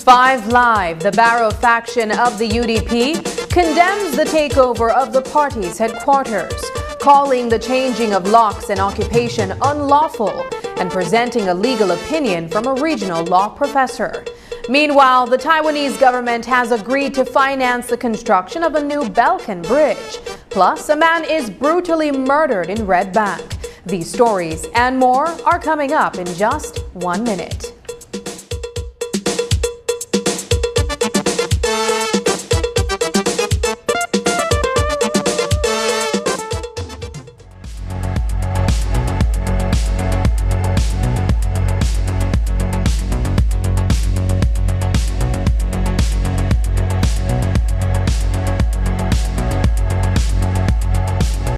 5 Live, the Barrow faction of the UDP condemns the takeover of the party's headquarters, calling the changing of locks and occupation unlawful and presenting a legal opinion from a regional law professor. Meanwhile, the Taiwanese government has agreed to finance the construction of a new Belkan bridge. Plus, a man is brutally murdered in Red Bank. These stories and more are coming up in just 1 minute.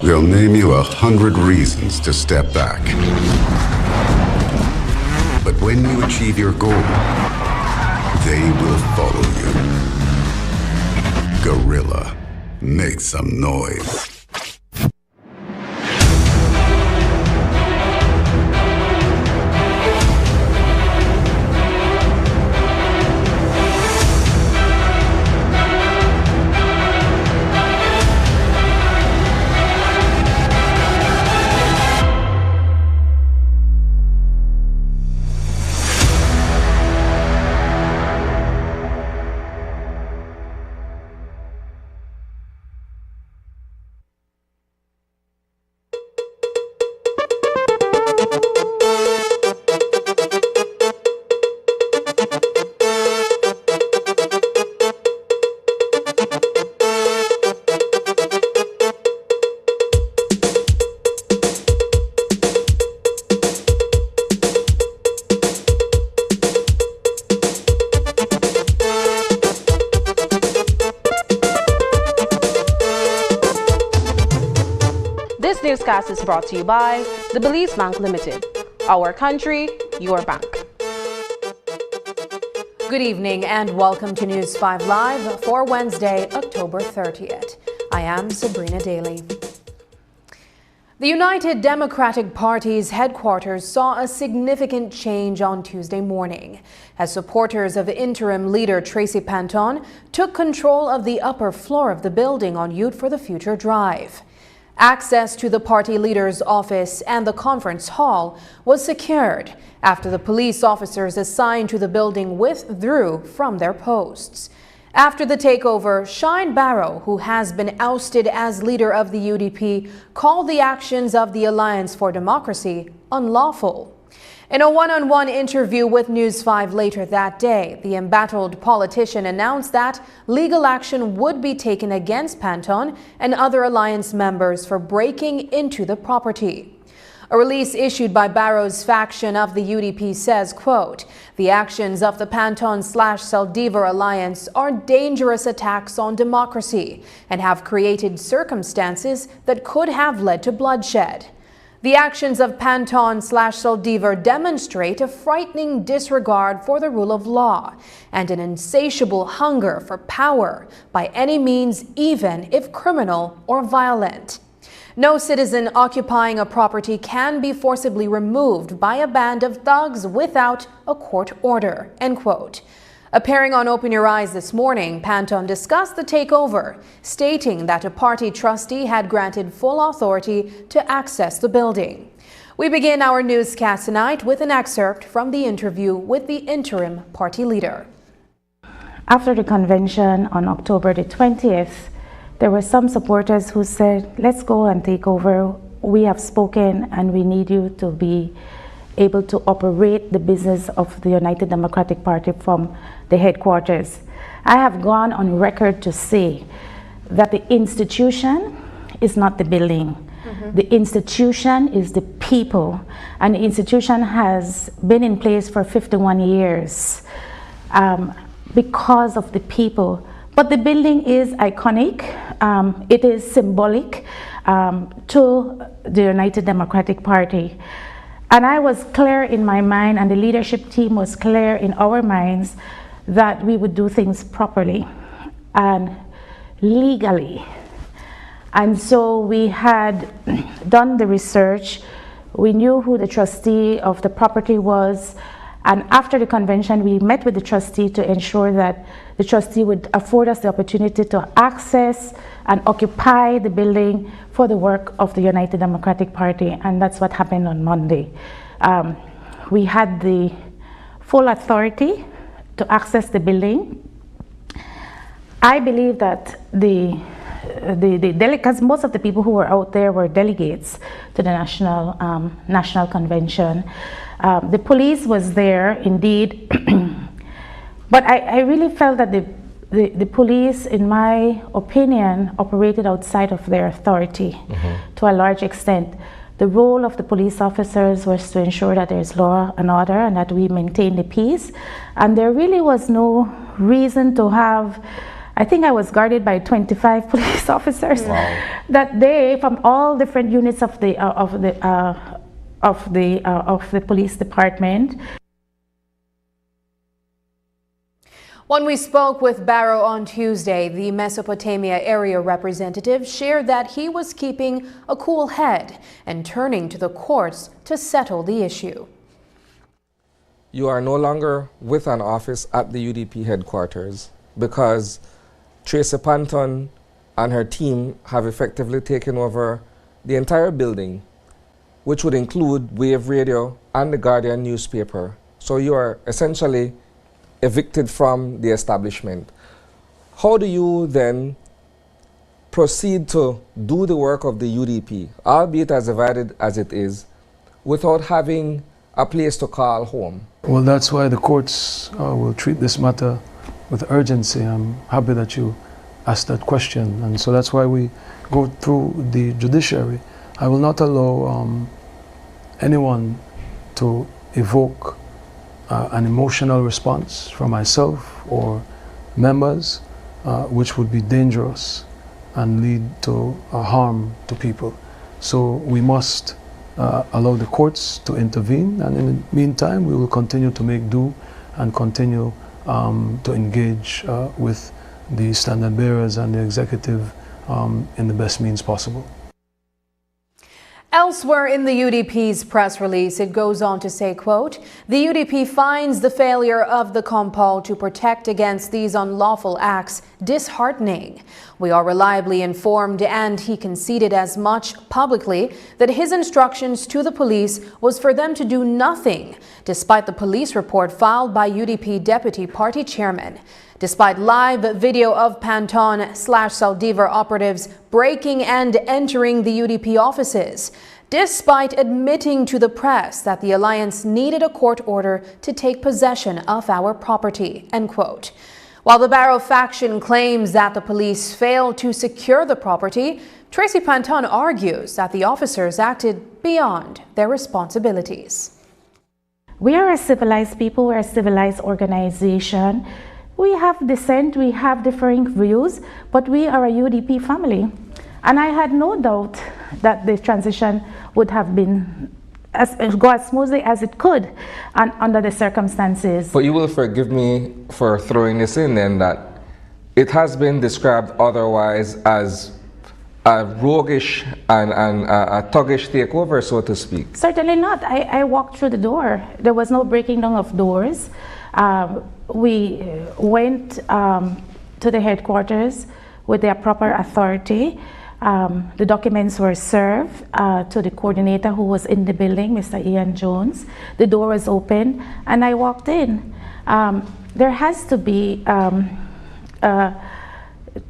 They'll name you 100 reasons to step back. But when you achieve your goal, they will follow you. Gorilla, make some noise. newscast is brought to you by the Belize Bank Limited. Our country, your bank. Good evening and welcome to News 5 Live for Wednesday, October 30th. I am Sabrina Daly. The United Democratic Party's headquarters saw a significant change on Tuesday morning as supporters of interim leader Tracy Panton took control of the upper floor of the building on Youth for the Future Drive. Access to the party leader's office and the conference hall was secured after the police officers assigned to the building withdrew from their posts. After the takeover, Shine Barrow, who has been ousted as leader of the UDP, called the actions of the Alliance for Democracy unlawful. In a one-on-one interview with News 5 later that day, the embattled politician announced that legal action would be taken against Panton and other alliance members for breaking into the property. A release issued by Barrow's faction of the UDP says, quote, "The actions of the Panton/Saldivar alliance are dangerous attacks on democracy and have created circumstances that could have led to bloodshed. The actions of Panton/Saldivar demonstrate a frightening disregard for the rule of law and an insatiable hunger for power by any means, even if criminal or violent. No citizen occupying a property can be forcibly removed by a band of thugs without a court order," end quote. Appearing on Open Your Eyes this morning, Panton discussed the takeover, stating that a party trustee had granted full authority to access the building. We begin our newscast tonight with an excerpt from the interview with the interim party leader. After the convention on October the 20th, there were some supporters who said, "Let's go and take over. We have spoken and we need you to be able to operate the business of the United Democratic Party from the headquarters." I have gone on record to say that the institution is not the building. The institution is the people, and the institution has been in place for 51 years because of the people. But the building is iconic. It is symbolic to the United Democratic Party. And I was clear in my mind, and the leadership team was clear in our minds, that we would do things properly and legally. And so we had done the research. We knew who the trustee of the property was. And after the convention, we met with the trustee to ensure that the trustee would afford us the opportunity to access and occupy the building for the work of the United Democratic Party. And that's what happened on Monday. We had the full authority to access the building. I believe that the delegates, most of the people who were out there were delegates to the national convention. The police was there indeed, but I really felt that the police, in my opinion, operated outside of their authority to a large extent. The role of the police officers was to ensure that there is law and order and that we maintain the peace. And there really was no reason to have, I think I was guarded by 25 police officers. Wow. That day, from all different units of the police department. When we spoke with Barrow on Tuesday, the Mesopotamia area representative shared that he was keeping a cool head and turning to the courts to settle the issue. You are no longer with an office at the UDP headquarters because Tracy Panton and her team have effectively taken over the entire building, which would include Wave Radio and the Guardian newspaper. So you are essentially evicted from the establishment. How do you then proceed to do the work of the UDP, albeit as divided as it is, without having a place to call home? Well, that's why the courts will treat this matter with urgency. I'm happy that you asked that question. And so that's why we go through the judiciary. I will not allow anyone to evoke an emotional response from myself or members, which would be dangerous and lead to harm to people. So we must allow the courts to intervene, and in the meantime we will continue to make do and continue to engage with the standard bearers and the executive in the best means possible. Elsewhere in the UDP's press release, it goes on to say, quote, "The UDP finds the failure of the Compol to protect against these unlawful acts disheartening. We are reliably informed, and he conceded as much publicly, that his instructions to the police was for them to do nothing, despite the police report filed by UDP Deputy Party Chairman. Despite live video of Panton/Saldivar operatives breaking and entering the UDP offices, despite admitting to the press that the alliance needed a court order to take possession of our property," end quote. While the Barrow faction claims that the police failed to secure the property, Tracy Panton argues that the officers acted beyond their responsibilities. We are a civilized people, we're a civilized organization. We have dissent, we have differing views, but we are a UDP family. And I had no doubt that the transition would have been go as smoothly as it could and under the circumstances. But you will forgive me for throwing this in then, that it has been described otherwise as a roguish and a thuggish takeover, so to speak. Certainly not. I walked through the door. There was no breaking down of doors. We went to the headquarters with their proper authority. The documents were served to the coordinator who was in the building, Mr. Ian Jones. The door was open and I walked in. There has to be,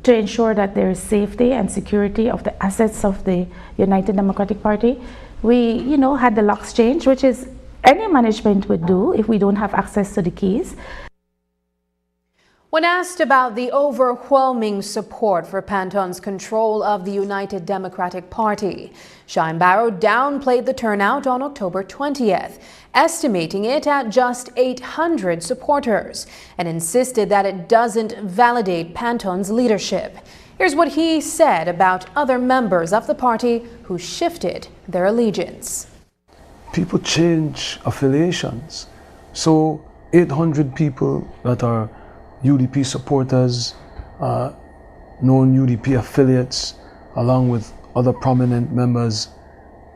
to ensure that there is safety and security of the assets of the United Democratic Party. We, had the locks changed, which is any management would do if we don't have access to the keys. When asked about the overwhelming support for Panton's control of the United Democratic Party, Shine Barrow downplayed the turnout on October 20th, estimating it at just 800 supporters, and insisted that it doesn't validate Panton's leadership. Here's what he said about other members of the party who shifted their allegiance. People change affiliations. So 800 people that are UDP supporters, known UDP affiliates, along with other prominent members,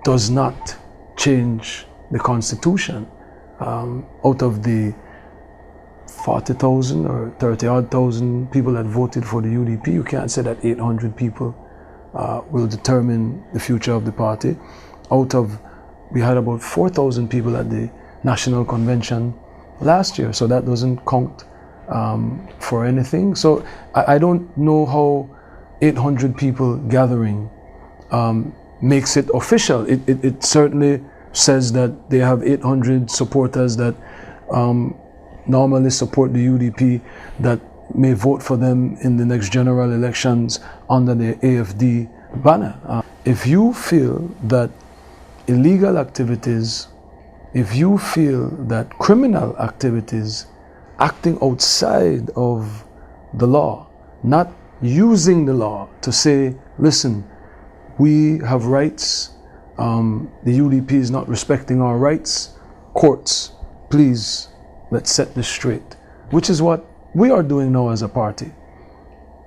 does not change the Constitution. Out of the 40,000 or 30-odd thousand people that voted for the UDP, you can't say that 800 people will determine the future of the party. We had about 4,000 people at the National Convention last year, so that doesn't count for anything. So I don't know how 800 people gathering makes it official. It certainly says that they have 800 supporters that normally support the UDP, that may vote for them in the next general elections under the AFD banner. If you feel that illegal activities, if you feel that criminal activities, acting outside of the law, not using the law to say, listen, we have rights, the UDP is not respecting our rights, courts, please, let's set this straight. Which is what we are doing now as a party.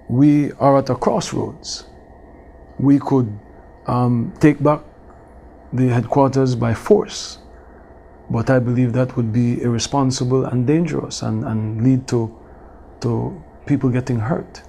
We are at a crossroads. We could take back the headquarters by force, but I believe that would be irresponsible and dangerous and lead to people getting hurt.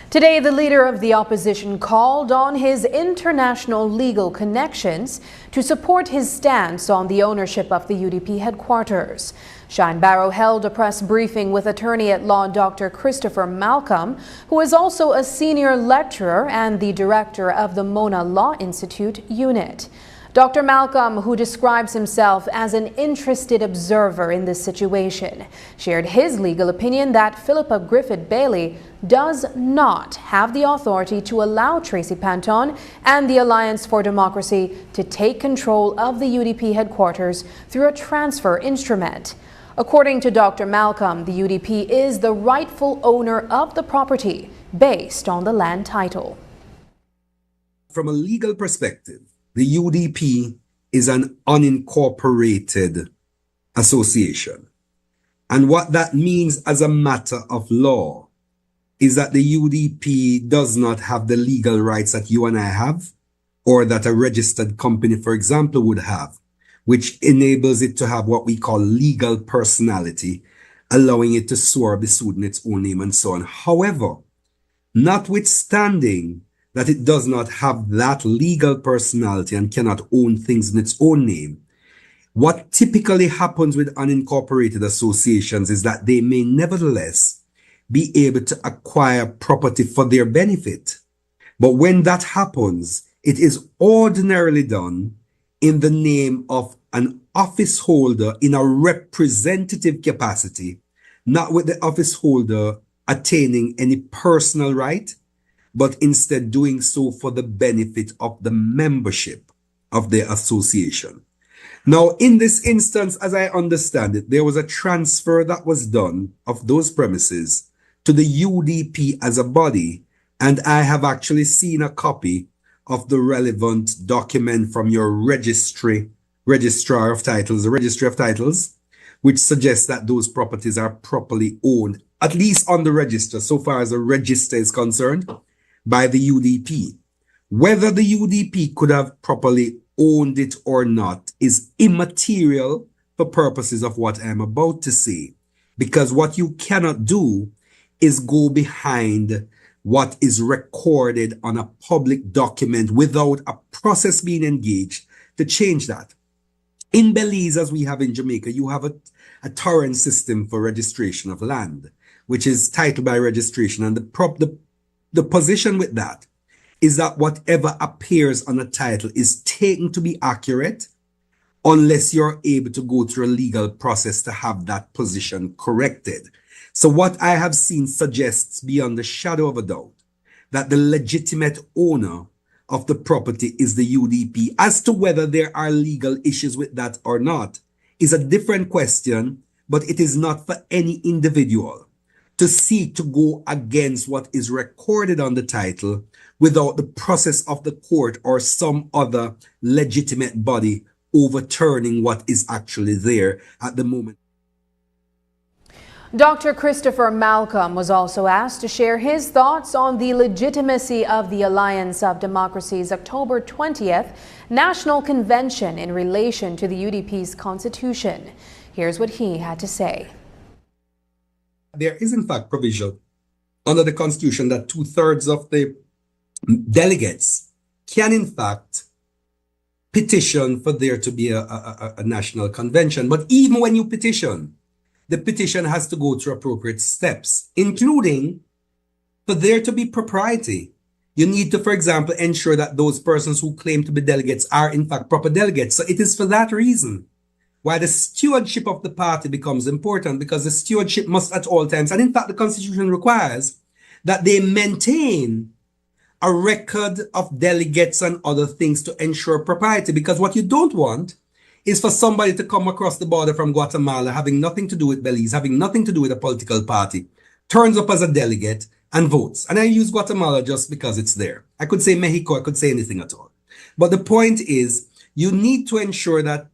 Today, the leader of the opposition called on his international legal connections to support his stance on the ownership of the UDP headquarters. Shine Barrow held a press briefing with attorney-at-law Dr. Christopher Malcolm, who is also a senior lecturer and the director of the Mona Law Institute unit. Dr. Malcolm, who describes himself as an interested observer in this situation, shared his legal opinion that Philippa Griffith Bailey does not have the authority to allow Tracy Panton and the Alliance for Democracy to take control of the UDP headquarters through a transfer instrument. According to Dr. Malcolm, the UDP is the rightful owner of the property based on the land title. from a legal perspective, the UDP is an unincorporated association. And what that means as a matter of law is that the UDP does not have the legal rights that you and I have, or that a registered company, for example, would have, which enables it to have what we call legal personality, allowing it to sue or be sued in its own name and so on. However, notwithstanding that it does not have that legal personality and cannot own things in its own name, what typically happens with unincorporated associations is that they may nevertheless be able to acquire property for their benefit. But when that happens, it is ordinarily done in the name of an office holder in a representative capacity, not with the office holder attaining any personal right, but instead doing so for the benefit of the membership of the association. Now, in this instance, as I understand it, there was a transfer that was done of those premises to the UDP as a body, and I have actually seen a copy of the relevant document from your registrar of titles, the registry of titles, which suggests that those properties are properly owned, at least on the register, so far as the register is concerned, by the UDP. Whether the UDP could have properly owned it or not is immaterial for purposes of what I'm about to say, because what you cannot do is go behind what is recorded on a public document without a process being engaged to change that. In Belize, as we have in Jamaica, you have a torrent system for registration of land, which is title by registration. And the position with that is that whatever appears on a title is taken to be accurate unless you're able to go through a legal process to have that position corrected. So what I have seen suggests beyond the shadow of a doubt that the legitimate owner of the property is the UDP. As to whether there are legal issues with that or not is a different question, but it is not for any individual to seek to go against what is recorded on the title without the process of the court or some other legitimate body overturning what is actually there at the moment. Dr. Christopher Malcolm was also asked to share his thoughts on the legitimacy of the Alliance of Democracy's October 20th National Convention in relation to the UDP's constitution. Here's what he had to say. There is in fact provision under the constitution that 2/3 of the delegates can in fact petition for there to be a national convention. But even when you petition, the petition has to go through appropriate steps, including for there to be propriety. You need to, for example, ensure that those persons who claim to be delegates are in fact proper delegates. So it is for that reason why the stewardship of the party becomes important, because the stewardship must at all times, and in fact the constitution requires that they maintain a record of delegates and other things to ensure propriety, because what you don't want is for somebody to come across the border from Guatemala having nothing to do with Belize, having nothing to do with a political party, turns up as a delegate and votes. And I use Guatemala just because it's there. I could say Mexico, I could say anything at all. But the point is, you need to ensure that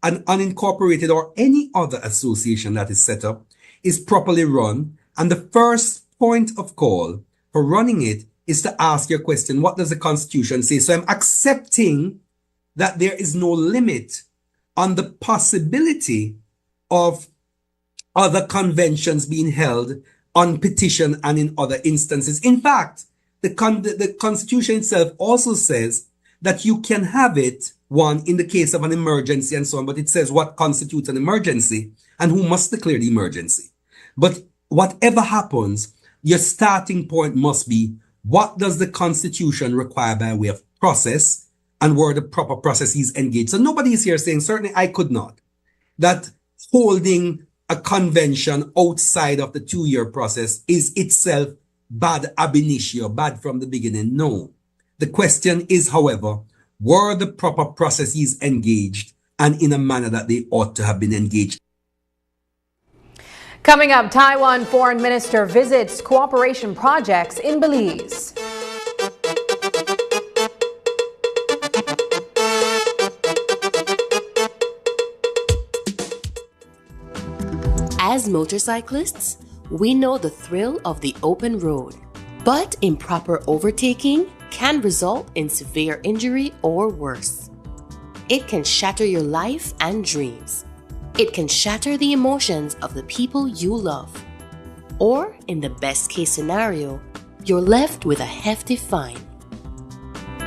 an unincorporated or any other association that is set up is properly run. And the first point of call for running it is to ask your question, what does the Constitution say? So I'm accepting that there is no limit on the possibility of other conventions being held on petition and in other instances. In fact, the Constitution itself also says that you can have it, one, in the case of an emergency and so on, but it says what constitutes an emergency and who must declare the emergency. But whatever happens, your starting point must be, what does the Constitution require by way of process, and were the proper processes engaged? So nobody is here saying, certainly I could not, that holding a convention outside of the 2-year process is itself bad ab initio, bad from the beginning. No. The question is, however, were the proper processes engaged and in a manner that they ought to have been engaged? Coming up, Taiwan Foreign Minister visits cooperation projects in Belize. As motorcyclists, we know the thrill of the open road, but improper overtaking can result in severe injury or worse. It can shatter your life and dreams. It can shatter the emotions of the people you love. Or, in the best case scenario, you're left with a hefty fine.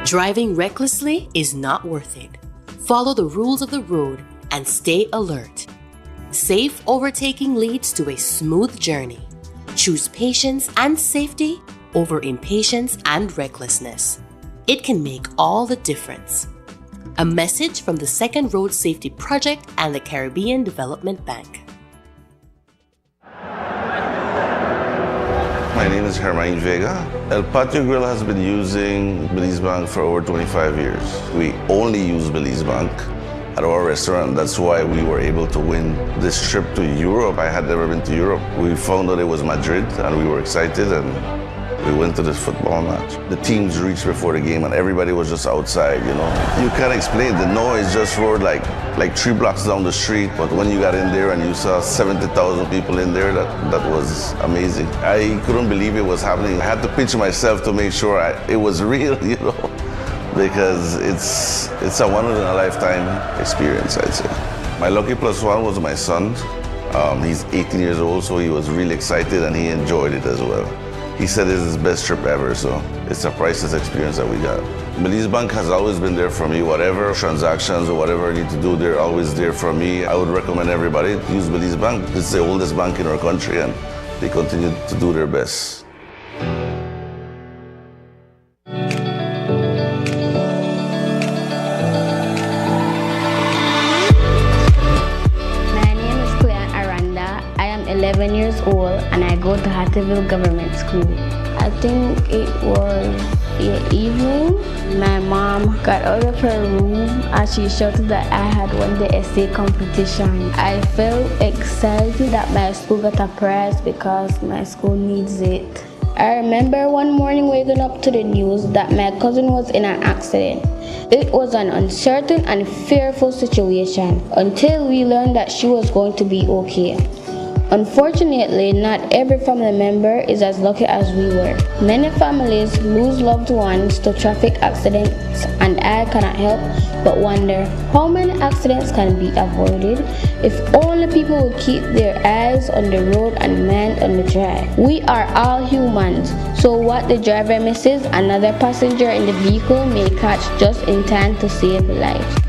Driving recklessly is not worth it. Follow the rules of the road and stay alert. Safe overtaking leads to a smooth journey. Choose patience and safety over impatience and recklessness. It can make all the difference. A message from the Second Road Safety Project and the Caribbean Development Bank. My name is Hermine Vega. El Patio Grill has been using Belize Bank for over 25 years. We only use Belize Bank at our restaurant. That's why we were able to win this trip to Europe. I had never been to Europe. We found out it was Madrid and we were excited and we went to this football match. The teams reached before the game and everybody was just outside, you know. You can't explain it. The noise just roared like 3 blocks down the street. But when you got in there and you saw 70,000 people in there, that was amazing. I couldn't believe it was happening. I had to pinch myself to make sure it was real, you know, because it's a one-in-a-lifetime experience, I'd say. My lucky plus one was my son. He's 18 years old, so he was really excited and he enjoyed it as well. He said it's his best trip ever, so it's a priceless experience that we got. Belize Bank has always been there for me. Whatever transactions or whatever I need to do, they're always there for me. I would recommend everybody to use Belize Bank. It's the oldest bank in our country and they continue to do their best. My name is Cleon Aranda. I am 11 years old and I go to Hattieville Government School. I think it was the evening. My mom got out of her room and she shouted that I had won the essay competition. I felt excited that my school got a prize because my school needs it. I remember one morning waking up to the news that my cousin was in an accident. It was an uncertain and fearful situation until we learned that she was going to be okay. Unfortunately, not every family member is as lucky as we were. Many families lose loved ones to traffic accidents, and I cannot help but wonder how many accidents can be avoided if only people would keep their eyes on the road and mind on the drive. We are all humans, so what the driver misses, another passenger in the vehicle may catch just in time to save lives.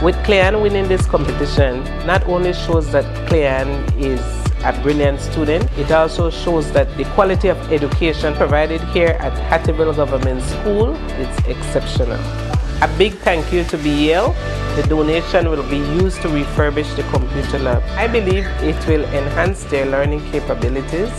With Cleon winning this competition, not only shows that Cleon is a brilliant student, it also shows that the quality of education provided here at Hattieville Government School is exceptional. A big thank you to BEL. The donation will be used to refurbish the computer lab. I believe it will enhance their learning capabilities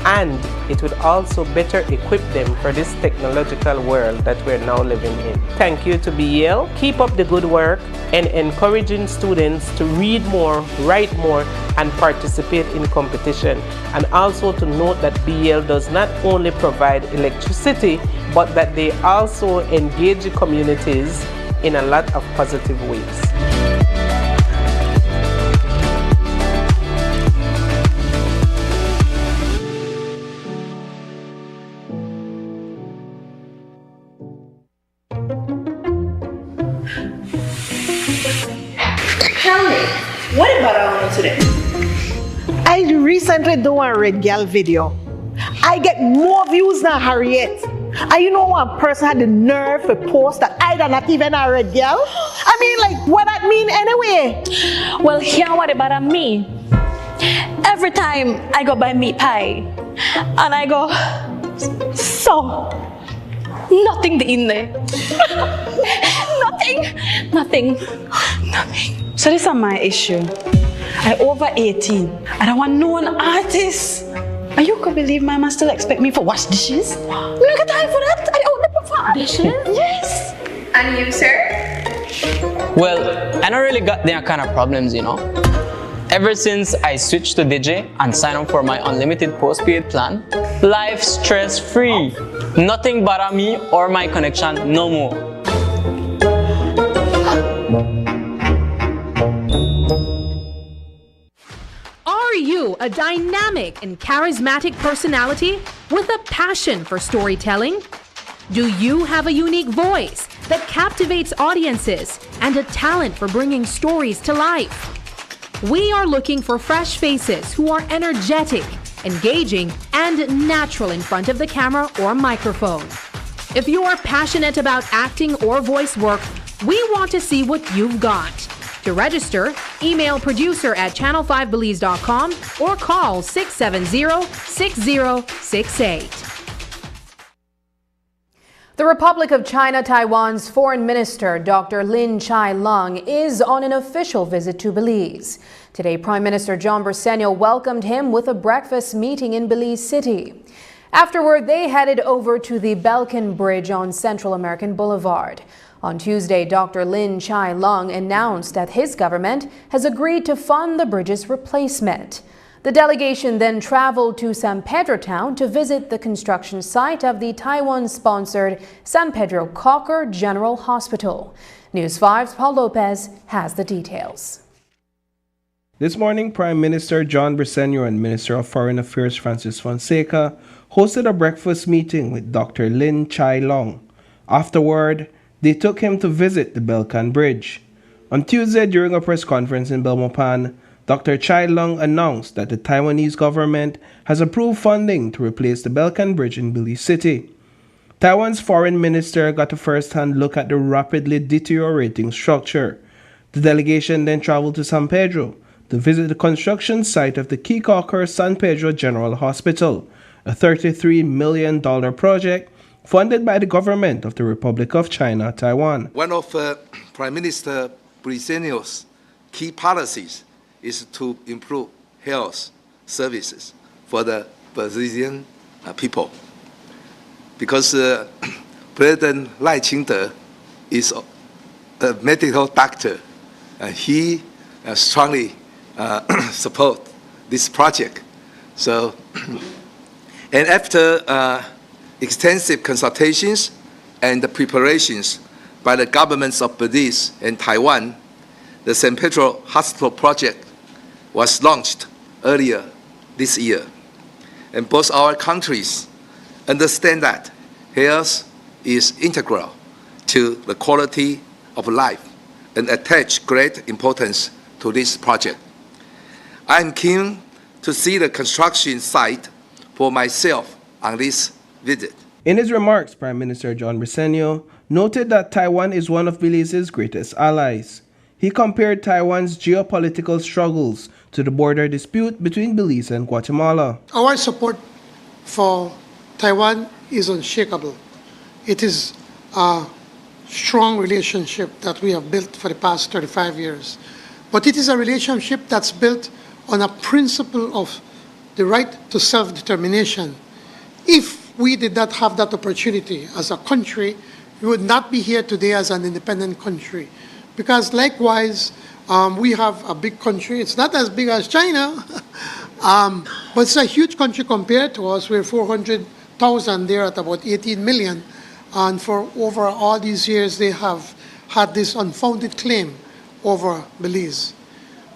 and it would also better equip them for this technological world that we're now living in. Thank you to BEL. Keep up the good work and encouraging students to read more, write more, and participate in competition. And also to note that BEL does not only provide electricity, but that they also engage the communities in a lot of positive ways. What about I today? I recently did a Red Girl video. I get more views than Harriet. And you know one person had the nerve to post that I am not even a Red Girl? I mean, like, what that mean anyway? Well, here what about me? Every time I go buy meat pie, and I go, so, nothing in there. Nothing. So this is my issue. I over 18. I don't want no one artist. And you could believe my man still expect me for wash dishes? Look at time for that. I only prefer dishes. Yes. And you, sir? Well, I don't really got them kind of problems, you know. Ever since I switched to DJ and signed up for my unlimited postpaid plan, life stress-free. Nothing bother me or my connection no more. Are a dynamic and charismatic personality with a passion for storytelling? Do you have a unique voice that captivates audiences and a talent for bringing stories to life? We are looking for fresh faces who are energetic, engaging, and natural in front of the camera or microphone. If you are passionate about acting or voice work, we want to see what you've got. To register, email producer@channel5belize.com or call 670-6068. The Republic of China Taiwan's Foreign Minister, Dr. Lin Chai-lung, is on an official visit to Belize. Today, Prime Minister John Briceño welcomed him with a breakfast meeting in Belize City. Afterward, they headed over to the Belkin Bridge on Central American Boulevard. On Tuesday, Dr. Lin Chai-lung announced that his government has agreed to fund the bridge's replacement. The delegation then traveled to San Pedro town to visit the construction site of the Taiwan-sponsored San Pedro Cocker General Hospital. News 5's Paul Lopez has the details. This morning, Prime Minister John Briceño and Minister of Foreign Affairs Francis Fonseca hosted a breakfast meeting with Dr. Lin Chai-lung. Afterward, they took him to visit the Belkan Bridge. On Tuesday, during a press conference in Belmopan, Dr. Chai-lung announced that the Taiwanese government has approved funding to replace the Belkan Bridge in Belize City. Taiwan's foreign minister got a first-hand look at the rapidly deteriorating structure. The delegation then traveled to San Pedro to visit the construction site of the Kikoker San Pedro General Hospital, a $33 million project funded by the government of the Republic of China, Taiwan. One of Prime Minister Briceño's key policies is to improve health services for the Brazilian people. Because President Lai Ching-te is a medical doctor, he strongly support this project. So, and after extensive consultations and the preparations by the governments of Belize and Taiwan, the San Pedro Hospital project was launched earlier this year. And both our countries understand that health is integral to the quality of life and attach great importance to this project. I am keen to see the construction site for myself on this visit. In his remarks, Prime Minister John Briceño noted that Taiwan is one of Belize's greatest allies. He compared Taiwan's geopolitical struggles to the border dispute between Belize and Guatemala. Our support for Taiwan is unshakable. It is a strong relationship that we have built for the past 35 years. But it is a relationship that's built on a principle of the right to self-determination. If we did not have that opportunity as a country, we would not be here today as an independent country. Because likewise, we have a big country. It's not as big as China, but it's a huge country compared to us. We're 400,000, they're at about 18 million. And for over all these years, they have had this unfounded claim over Belize.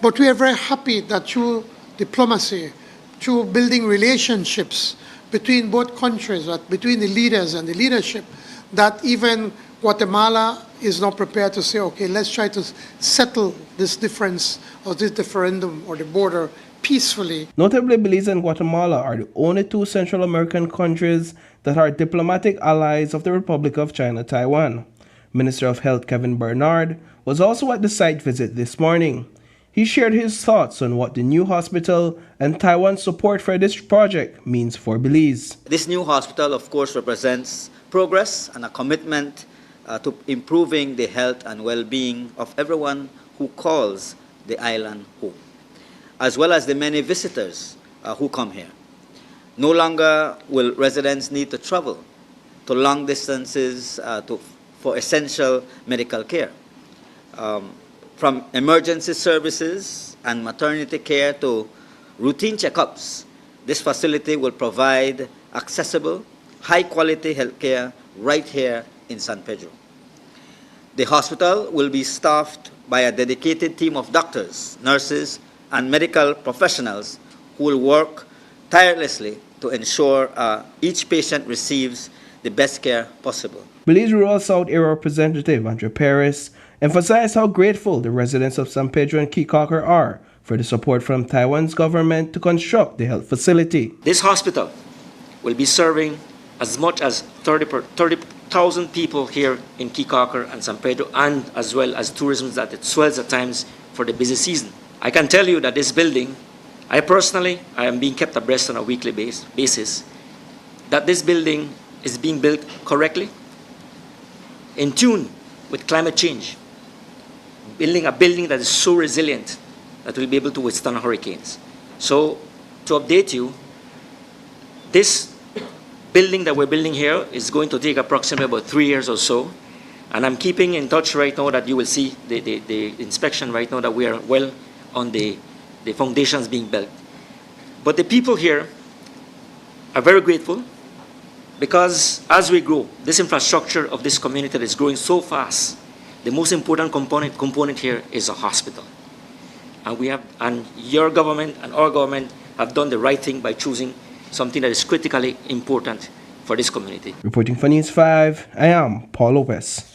But we are very happy that through diplomacy, through building relationships between both countries, between the leaders and the leadership, that even Guatemala is now prepared to say, okay, let's try to settle this difference or this referendum or the border peacefully. Notably, Belize and Guatemala are the only two Central American countries that are diplomatic allies of the Republic of China, Taiwan. Minister of Health Kevin Bernard was also at the site visit this morning. He shared his thoughts on what the new hospital and Taiwan's support for this project means for Belize. This new hospital, of course, represents progress and a commitment to improving the health and well-being of everyone who calls the island home, as well as the many visitors who come here. No longer will residents need to travel to long distances for essential medical care. From emergency services and maternity care to routine checkups, this facility will provide accessible, high-quality health care right here in San Pedro. The hospital will be staffed by a dedicated team of doctors, nurses, and medical professionals who will work tirelessly to ensure each patient receives the best care possible. Belize Rural South Area Representative Andre Perez emphasized how grateful the residents of San Pedro and Keycocker are for the support from Taiwan's government to construct the health facility. This hospital will be serving as much as 30,000 people here in Keycocker and San Pedro, and as well as tourism that it swells at times for the busy season. I can tell you that this building, I am being kept abreast on a weekly basis, that this building is being built correctly, in tune with climate change, building a building that is so resilient that will be able to withstand hurricanes. So, to update you, this building that we're building here is going to take approximately about 3 years or so, and I'm keeping in touch right now that you will see the inspection right now that we are well on the foundations being built. But the people here are very grateful because as we grow, this infrastructure of this community that is growing so fast, the most important component here is a hospital. And your government and our government have done the right thing by choosing something that is critically important for this community. Reporting for News 5, I am Paul Lopez.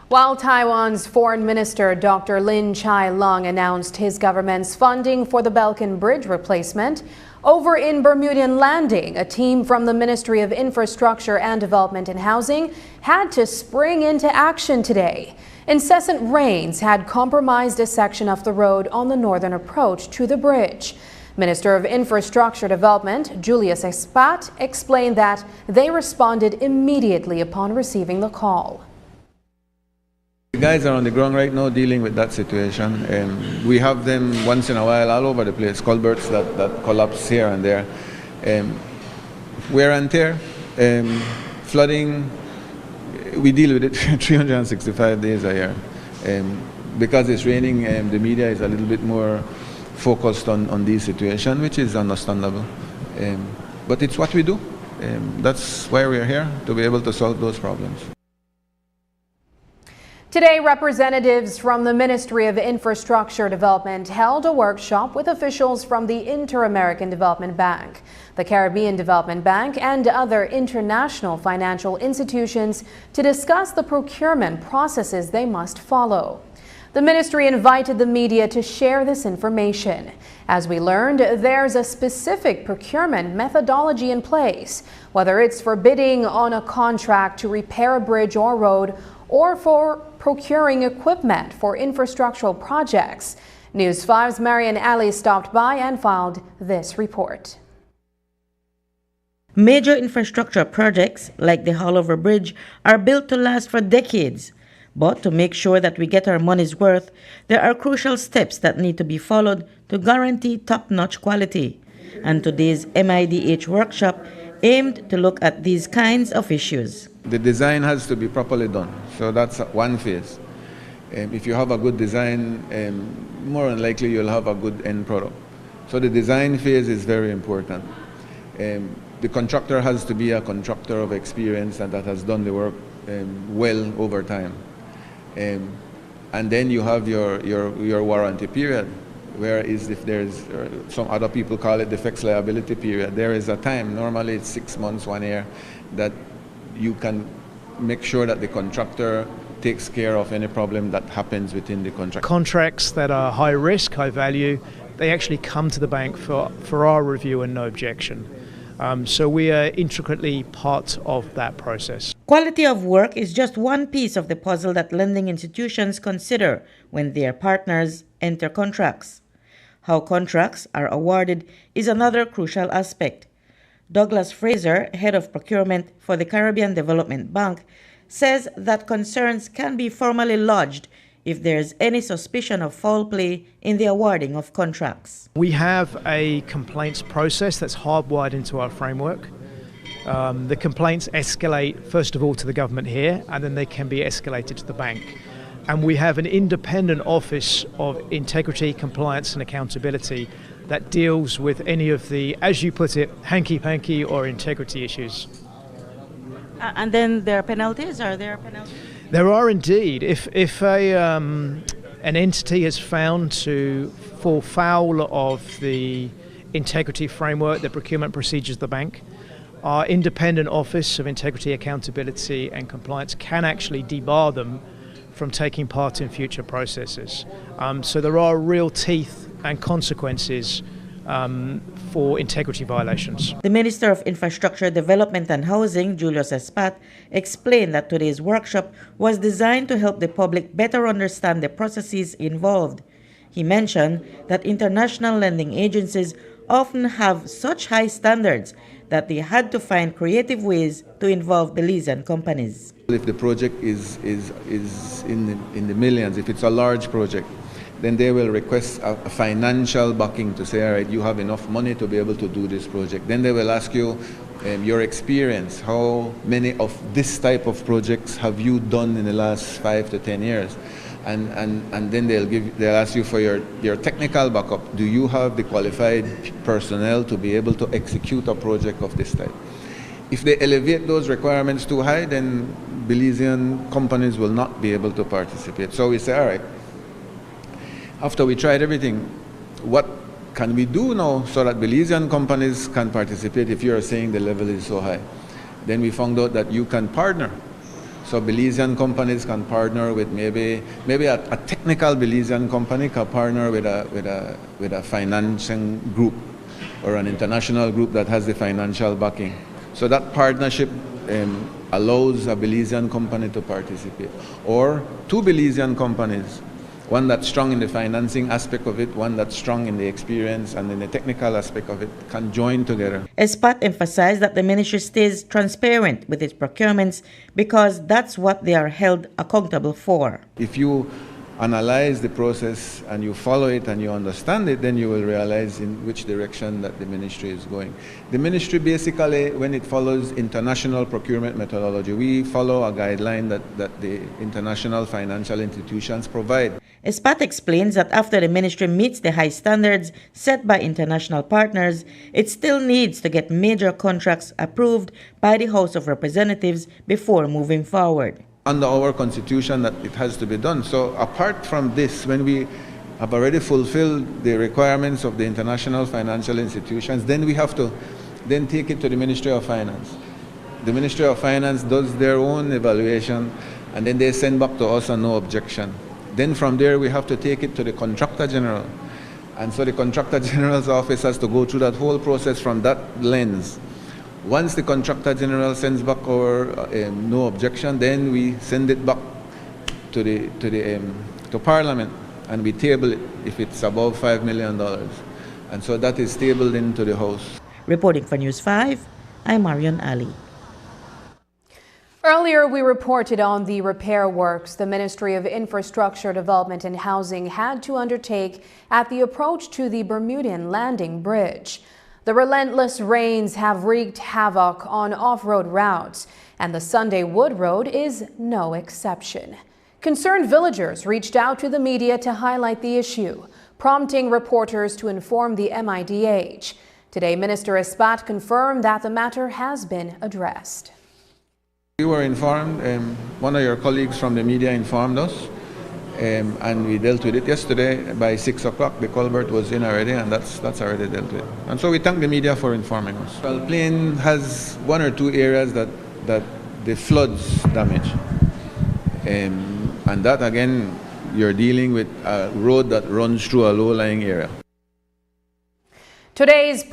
While Taiwan's Foreign Minister Dr. Lin Chai-lung announced his government's funding for the Belkin Bridge replacement, over in Bermudian Landing, a team from the Ministry of Infrastructure and Development and Housing had to spring into action today. Incessant rains had compromised a section of the road on the northern approach to the bridge. Minister of Infrastructure Development, Julius Espat, explained that they responded immediately upon receiving the call. The guys are on the ground right now dealing with that situation. We have them once in a while all over the place, culverts that collapse here and there. Wear and tear, flooding, we deal with it 365 days a year. Because it's raining, the media is a little bit more focused on these situations, which is understandable. But it's what we do. That's why we're here, to be able to solve those problems. Today, representatives from the Ministry of Infrastructure Development held a workshop with officials from the Inter-American Development Bank, the Caribbean Development Bank, and other international financial institutions to discuss the procurement processes they must follow. The ministry invited the media to share this information. As we learned, there's a specific procurement methodology in place, whether it's for bidding on a contract to repair a bridge or road, or for procuring equipment for infrastructural projects. News 5's Marian Ali stopped by and filed this report. Major infrastructure projects like the Haulover Bridge are built to last for decades. But to make sure that we get our money's worth, there are crucial steps that need to be followed to guarantee top-notch quality. And today's MIDH workshop aimed to look at these kinds of issues. The design has to be properly done, so that's one phase. If you have a good design, more than likely you'll have a good end product. So the design phase is very important. The contractor has to be a contractor of experience and that has done the work well over time. And then you have your warranty period, whereas if there's, some other people call it the fixed liability period, there is a time, normally it's 6 months, 1 year, that you can make sure that the contractor takes care of any problem that happens within the contract. Contracts that are high risk, high value, they actually come to the bank for our review and no objection. So we are intricately part of that process. Quality of work is just one piece of the puzzle that lending institutions consider when their partners enter contracts. How contracts are awarded is another crucial aspect. Douglas Fraser, head of procurement for the Caribbean Development Bank, says that concerns can be formally lodged if there is any suspicion of foul play in the awarding of contracts. We have a complaints process that's hardwired into our framework. The complaints escalate, first of all, to the government here, and then they can be escalated to the bank. And we have an independent office of integrity, compliance and accountability that deals with any of the, as you put it, hanky-panky or integrity issues. And then there are penalties? Are there penalties? There are indeed. If an entity is found to fall foul of the integrity framework, the procurement procedures of the bank. Our independent Office of Integrity, Accountability and Compliance can actually debar them from taking part in future processes. So there are real teeth and consequences for integrity violations. The Minister of Infrastructure Development and Housing, Julius Espat, explained that today's workshop was designed to help the public better understand the processes involved. He mentioned that international lending agencies often have such high standards that they had to find creative ways to involve Belizean companies. If the project is in the millions, if it's a large project, then they will request a financial backing to say, all right, you have enough money to be able to do this project. Then they will ask you your experience. How many of this type of projects have you done in the last 5 to 10 years? And then they'll ask you for your technical backup. Do you have the qualified personnel to be able to execute a project of this type? If they elevate those requirements too high, then Belizean companies will not be able to participate. So we say, all right, after we tried everything, what can we do now so that Belizean companies can participate if you are saying the level is so high? Then we found out that you can partner. So Belizean companies can partner with maybe a technical Belizean company can partner with a financing group or an international group that has the financial backing. So that partnership allows a Belizean company to participate. Or two Belizean companies, one that's strong in the financing aspect of it, one that's strong in the experience and in the technical aspect of it, can join together. Espat emphasized that the ministry stays transparent with its procurements because that's what they are held accountable for. If you analyze the process and you follow it and you understand it, then you will realize in which direction that the ministry is going. The ministry basically, when it follows international procurement methodology, we follow a guideline that the international financial institutions provide. Espat explains that after the ministry meets the high standards set by international partners, it still needs to get major contracts approved by the House of Representatives before moving forward. Under our constitution that it has to be done. So apart from this, when we have already fulfilled the requirements of the international financial institutions, then we have to then take it to the Ministry of Finance. The Ministry of Finance does their own evaluation and then they send back to us a no objection. Then from there we have to take it to the Contractor General. And so the Contractor General's office has to go through that whole process from that lens. Once the Contractor General sends back our no objection, then we send it back to Parliament and we table it if it's above $5 million. And so that is tabled into the House. Reporting for News 5, I'm Marion Ali. Earlier, we reported on the repair works the Ministry of Infrastructure Development and Housing had to undertake at the approach to the Bermudian Landing Bridge. The relentless rains have wreaked havoc on off-road routes, and the Sunday Wood Road is no exception. Concerned villagers reached out to the media to highlight the issue, prompting reporters to inform the MIDH. Today, Minister Espat confirmed that the matter has been addressed. We were informed, one of your colleagues from the media informed us, and we dealt with it yesterday. By 6 o'clock, the culvert was in already, and that's already dealt with. And so we thank the media for informing us. Well, Plain has one or two areas that the floods damage. And that, again, you're dealing with a road that runs through a low-lying area. Today's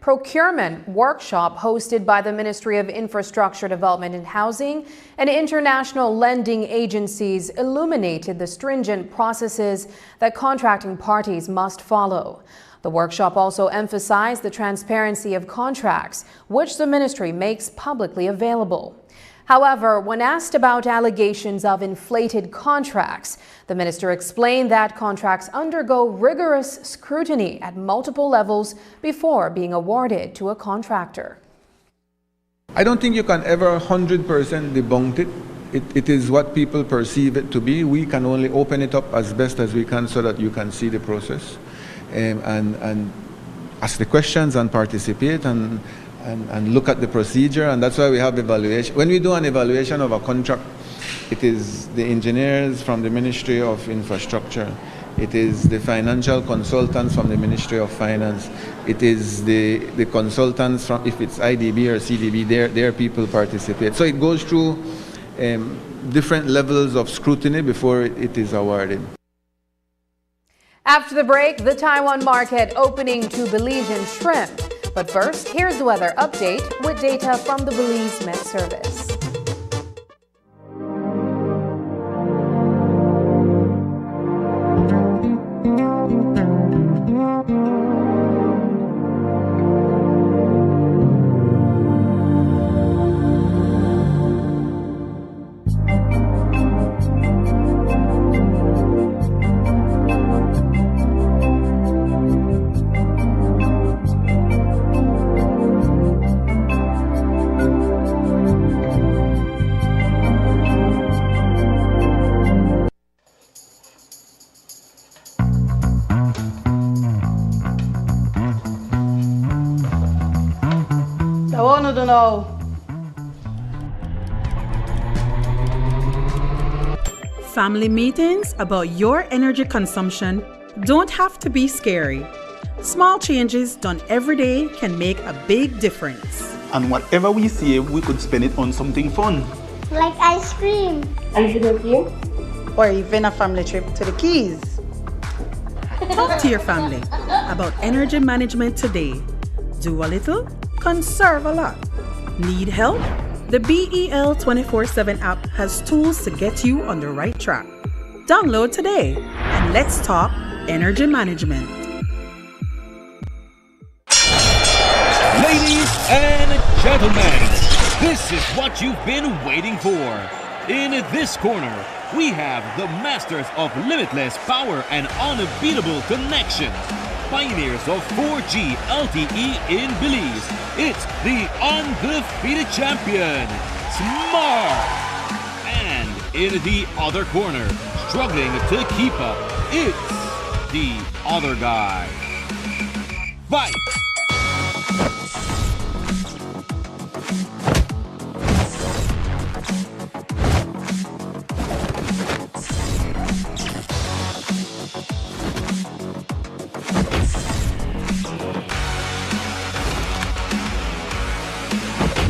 procurement workshop hosted by the Ministry of Infrastructure Development and Housing and international lending agencies illuminated the stringent processes that contracting parties must follow. The workshop also emphasized the transparency of contracts, which the ministry makes publicly available. However, when asked about allegations of inflated contracts, the minister explained that contracts undergo rigorous scrutiny at multiple levels before being awarded to a contractor. I don't think you can ever 100% debunk it. It is what people perceive it to be. We can only open it up as best as we can so that you can see the process and ask the questions and participate and look at the procedure, and that's why we have evaluation. When we do an evaluation of a contract, it is the engineers from the Ministry of Infrastructure, It is the financial consultants from the Ministry of Finance. It is the consultants from, if it's IDB or CDB, their people participate. So it goes through different levels of scrutiny before it is awarded. After the break, the Taiwan market opening to Belizean shrimp. But first, here's the weather update with data from the Belize Met Service. Family meetings about your energy consumption don't have to be scary. Small changes done every day can make a big difference. And whatever we save, we could spend it on something fun. Like ice cream. A video game. Or even a family trip to the Keys. Talk to your family about energy management today. Do a little, conserve a lot. Need help? The BEL 24/7 app has tools to get you on the right track. Download today and let's talk energy management. Ladies and gentlemen, this is what you've been waiting for. In this corner, we have the masters of limitless power and unbeatable connection. Pioneers of 4G LTE in Belize. It's the undefeated champion, Smart. And in the other corner, struggling to keep up, it's the other guy. Fight!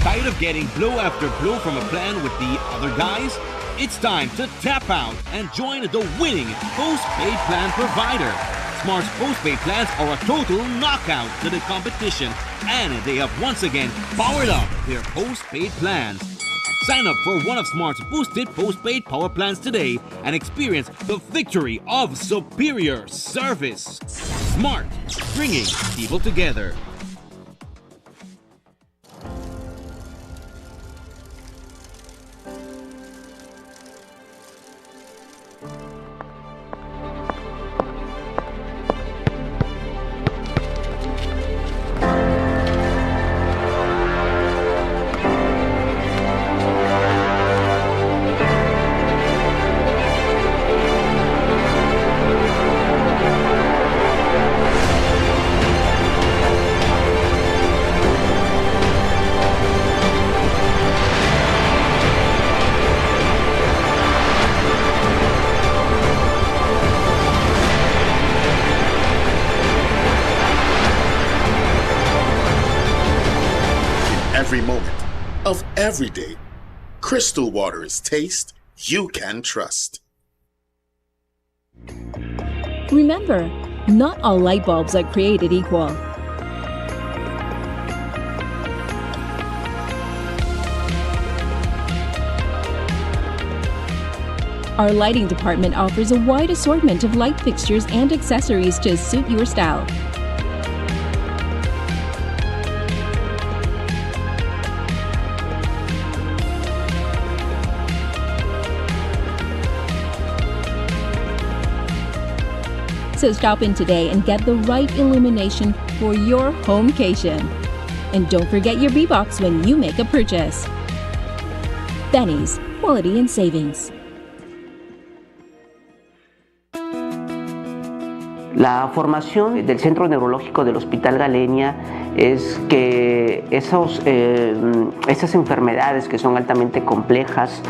Tired of getting blow after blow from a plan with the other guys? It's time to tap out and join the winning postpaid plan provider. Smart's postpaid plans are a total knockout to the competition, and they have once again powered up their postpaid plans. Sign up for one of Smart's boosted postpaid power plans today and experience the victory of superior service. Smart, bringing people together. Every moment of every day, crystal water is taste you can trust. Remember, not all light bulbs are created equal. Our lighting department offers a wide assortment of light fixtures and accessories to suit your style. So stop in today and get the right illumination for your homecation. And don't forget your B-Box when you make a purchase. Benny's, quality and savings. La formación del Centro Neurológico del Hospital Galenia es que esas enfermedades que son altamente complejas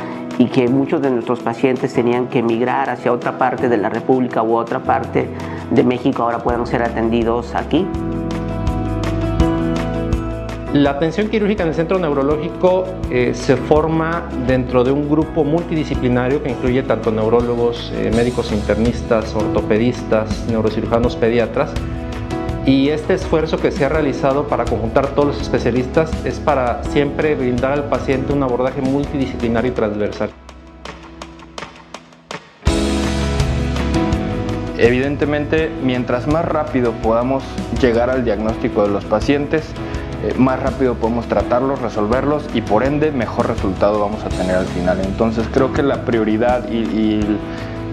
y que muchos de nuestros pacientes tenían que emigrar hacia otra parte de la República u otra parte de México, ahora puedan ser atendidos aquí. La atención quirúrgica en el centro neurológico se forma dentro de un grupo multidisciplinario que incluye tanto neurólogos, médicos internistas, ortopedistas, neurocirujanos, pediatras. Y este esfuerzo que se ha realizado para conjuntar todos los especialistas es para siempre brindar al paciente un abordaje multidisciplinario y transversal. Evidentemente, mientras más rápido podamos llegar al diagnóstico de los pacientes, más rápido podemos tratarlos, resolverlos y por ende mejor resultado vamos a tener al final. Entonces creo que la prioridad y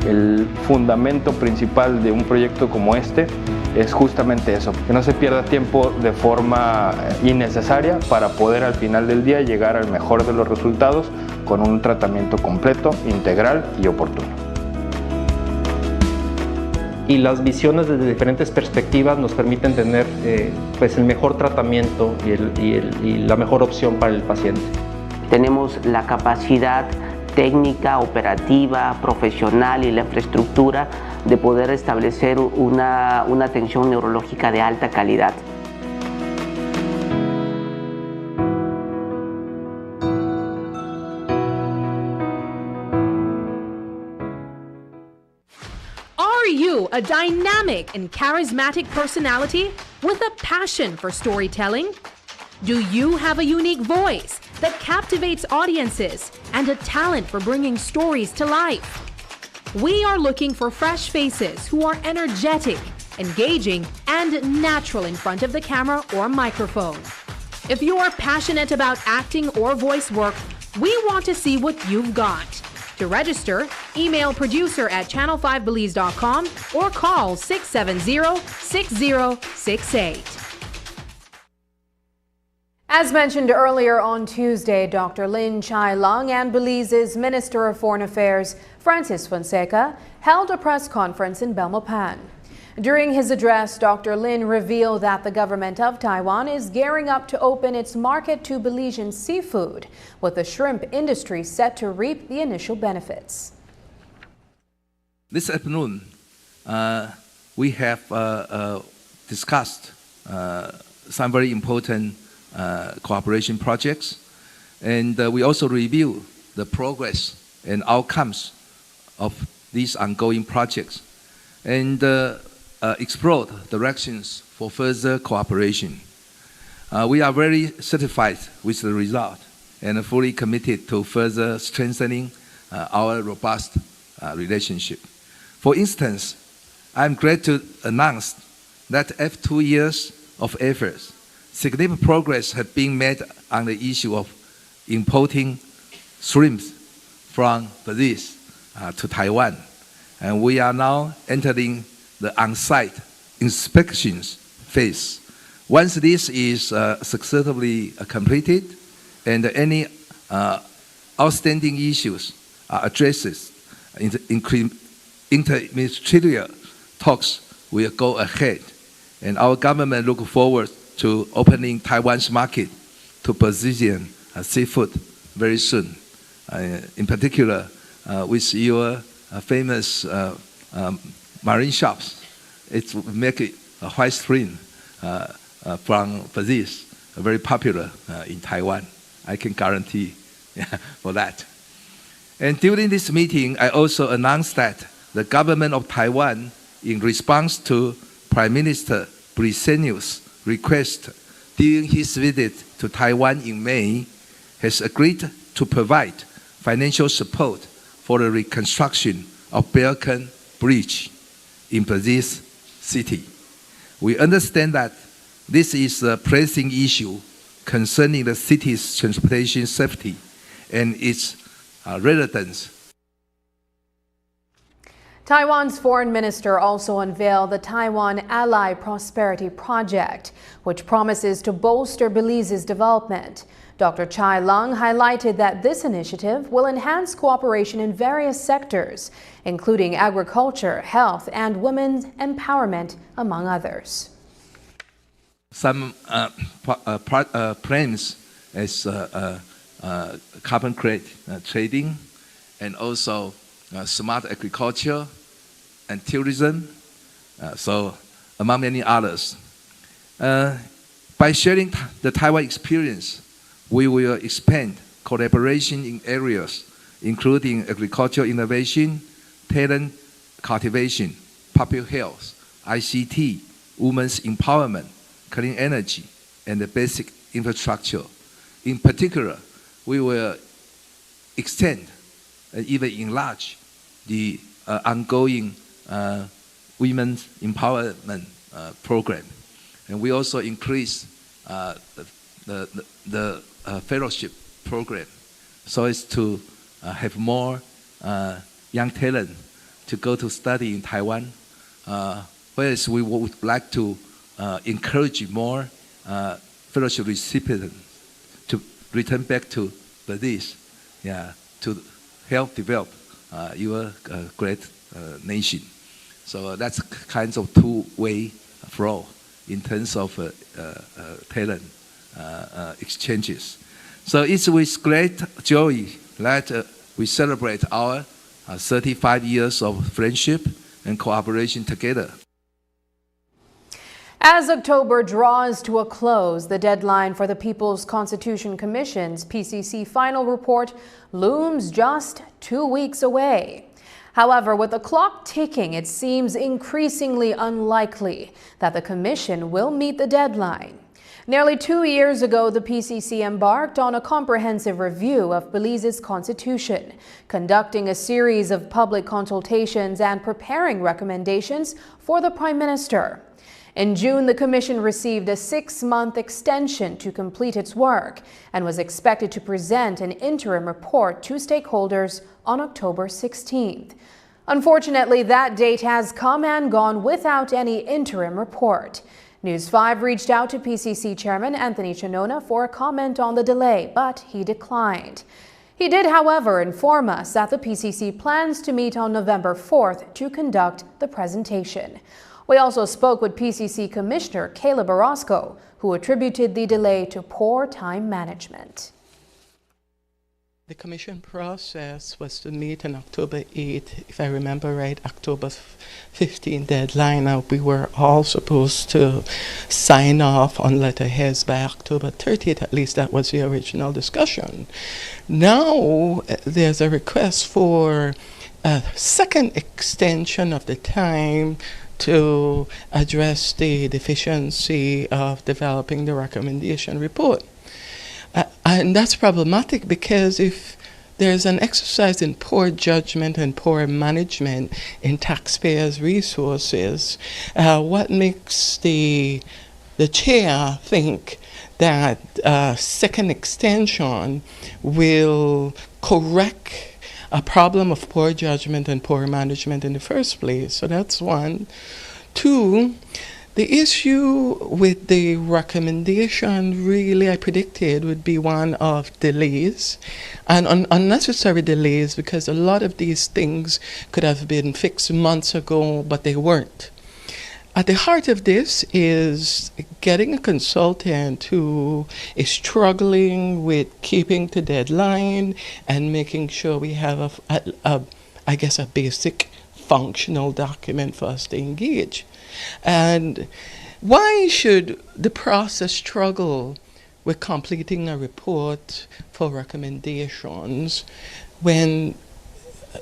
el fundamento principal de un proyecto como este es justamente eso, que no se pierda tiempo de forma innecesaria para poder al final del día llegar al mejor de los resultados con un tratamiento completo, integral y oportuno. Y las visiones desde diferentes perspectivas nos permiten tener pues el mejor tratamiento y la mejor opción para el paciente. Tenemos la capacidad técnica, operativa, profesional y la infraestructura de poder establecer una atención neurológica de alta calidad. Are you a dynamic and charismatic personality with a passion for storytelling? Do you have a unique voice that captivates audiences and a talent for bringing stories to life? We are looking for fresh faces who are energetic, engaging, and natural in front of the camera or microphone. If you are passionate about acting or voice work, we want to see what you've got. To register, email producer@channel5belize.com or call 670-6068. As mentioned earlier on Tuesday, Dr. Lin Chai-Lung and Belize's Minister of Foreign Affairs, Francis Fonseca, held a press conference in Belmopan. During his address, Dr. Lin revealed that the government of Taiwan is gearing up to open its market to Belizean seafood, with the shrimp industry set to reap the initial benefits. This afternoon, we have discussed some very important cooperation projects, and we also review the progress and outcomes of these ongoing projects, and explored directions for further cooperation. We are very satisfied with the result and fully committed to further strengthening our robust relationship. For instance, I'm glad to announce that after 2 years of efforts, significant progress has been made on the issue of importing shrimps from Belize to Taiwan. And we are now entering the on-site inspections phase. Once this is successfully completed and any outstanding issues are addressed, interministerial talks will go ahead, and our government look forward to opening Taiwan's market to Brazilian seafood very soon. In particular, with your famous marine shops, it will make it a white shrimp from Belize very popular in Taiwan. I can guarantee for that. And during this meeting, I also announced that the government of Taiwan, in response to Prime Minister Briseno's request during his visit to Taiwan in May, has agreed to provide financial support for the reconstruction of Beacon Bridge in Belize City. We understand that this is a pressing issue concerning the city's transportation safety and its residents. Taiwan's foreign minister also unveiled the Taiwan Ally Prosperity Project, which promises to bolster Belize's development. Dr. Chai-Lung highlighted that this initiative will enhance cooperation in various sectors, including agriculture, health, and women's empowerment, among others. Some plans as carbon credit trading and also smart agriculture and tourism, so among many others. By sharing the Taiwan experience, we will expand collaboration in areas including agricultural innovation, talent cultivation, public health, ICT, women's empowerment, clean energy, and the basic infrastructure. In particular, we will extend and even enlarge the ongoing women's empowerment program. And we also increase the fellowship program so as to have more young talent to go to study in Taiwan. Whereas we would like to encourage more fellowship recipients to return back to Belize, to help develop your great nation. So that's kinds of two-way flow in terms of talent exchanges. So it's with great joy that we celebrate our 35 years of friendship and cooperation together. As October draws to a close, the deadline for the People's Constitution Commission's PCC final report looms just 2 weeks away. However, with the clock ticking, it seems increasingly unlikely that the Commission will meet the deadline. Nearly 2 years ago, the PCC embarked on a comprehensive review of Belize's constitution, conducting a series of public consultations and preparing recommendations for the Prime Minister. In June, the Commission received a 6-month extension to complete its work and was expected to present an interim report to stakeholders on October 16th. Unfortunately, that date has come and gone without any interim report. News 5 reached out to PCC Chairman Anthony Chanona for a comment on the delay, but he declined. He did, however, inform us that the PCC plans to meet on November 4th to conduct the presentation. We also spoke with PCC Commissioner Caleb Orozco, who attributed the delay to poor time management. The commission process was to meet on October 8th, if I remember right, October 15th deadline. Now, we were all supposed to sign off on letterheads by October 30th, at least that was the original discussion. Now, there's a request for a second extension of the time to address the deficiency of developing the recommendation report. And that's problematic because if there's an exercise in poor judgment and poor management in taxpayers' resources, what makes the chair think that second extension will correct a problem of poor judgment and poor management in the first place? So that's one. Two, the issue with the recommendation really, I predicted, would be one of delays and unnecessary delays, because a lot of these things could have been fixed months ago, but they weren't. At the heart of this is getting a consultant who is struggling with keeping the deadline and making sure we have I guess, a basic functional document for us to engage. And why should the process struggle with completing a report for recommendations when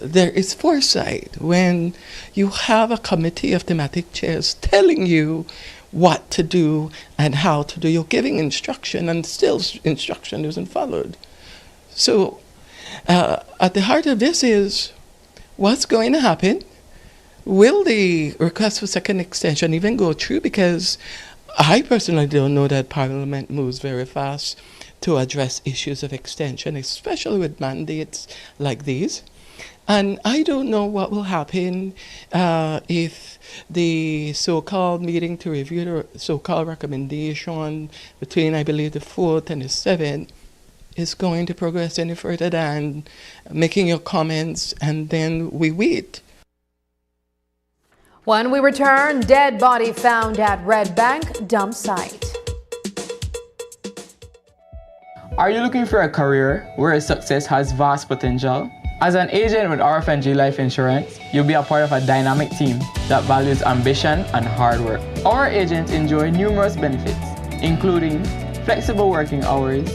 there is foresight, when you have a committee of thematic chairs telling you what to do and how to do? You're giving instruction and still instruction isn't followed. So at the heart of this is what's going to happen? Will the request for second extension even go through? Because I personally don't know that Parliament moves very fast to address issues of extension, especially with mandates like these. And I don't know what will happen if the so-called meeting to review the so-called recommendation between, I believe, the 4th and the 7th is going to progress any further than making your comments and then we wait. When we return, dead body found at Red Bank dump site. Are you looking for a career where success has vast potential? As an agent with RFNG Life Insurance, you'll be a part of a dynamic team that values ambition and hard work. Our agents enjoy numerous benefits, including flexible working hours,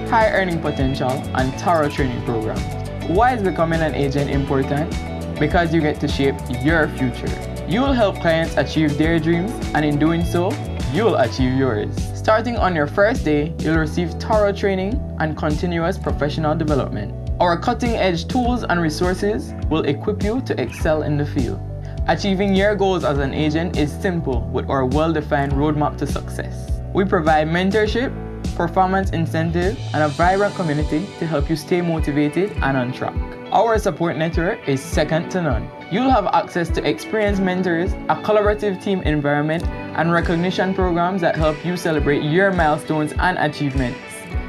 high earning potential, and thorough training programs. Why is becoming an agent important? Because you get to shape your future. You will help clients achieve their dreams, and in doing so, you'll achieve yours. Starting on your first day, you'll receive thorough training and continuous professional development. Our cutting-edge tools and resources will equip you to excel in the field. Achieving your goals as an agent is simple with our well-defined roadmap to success. We provide mentorship, performance incentive, and a vibrant community to help you stay motivated and on track. Our support network is second to none. You'll have access to experienced mentors, a collaborative team environment, and recognition programs that help you celebrate your milestones and achievements.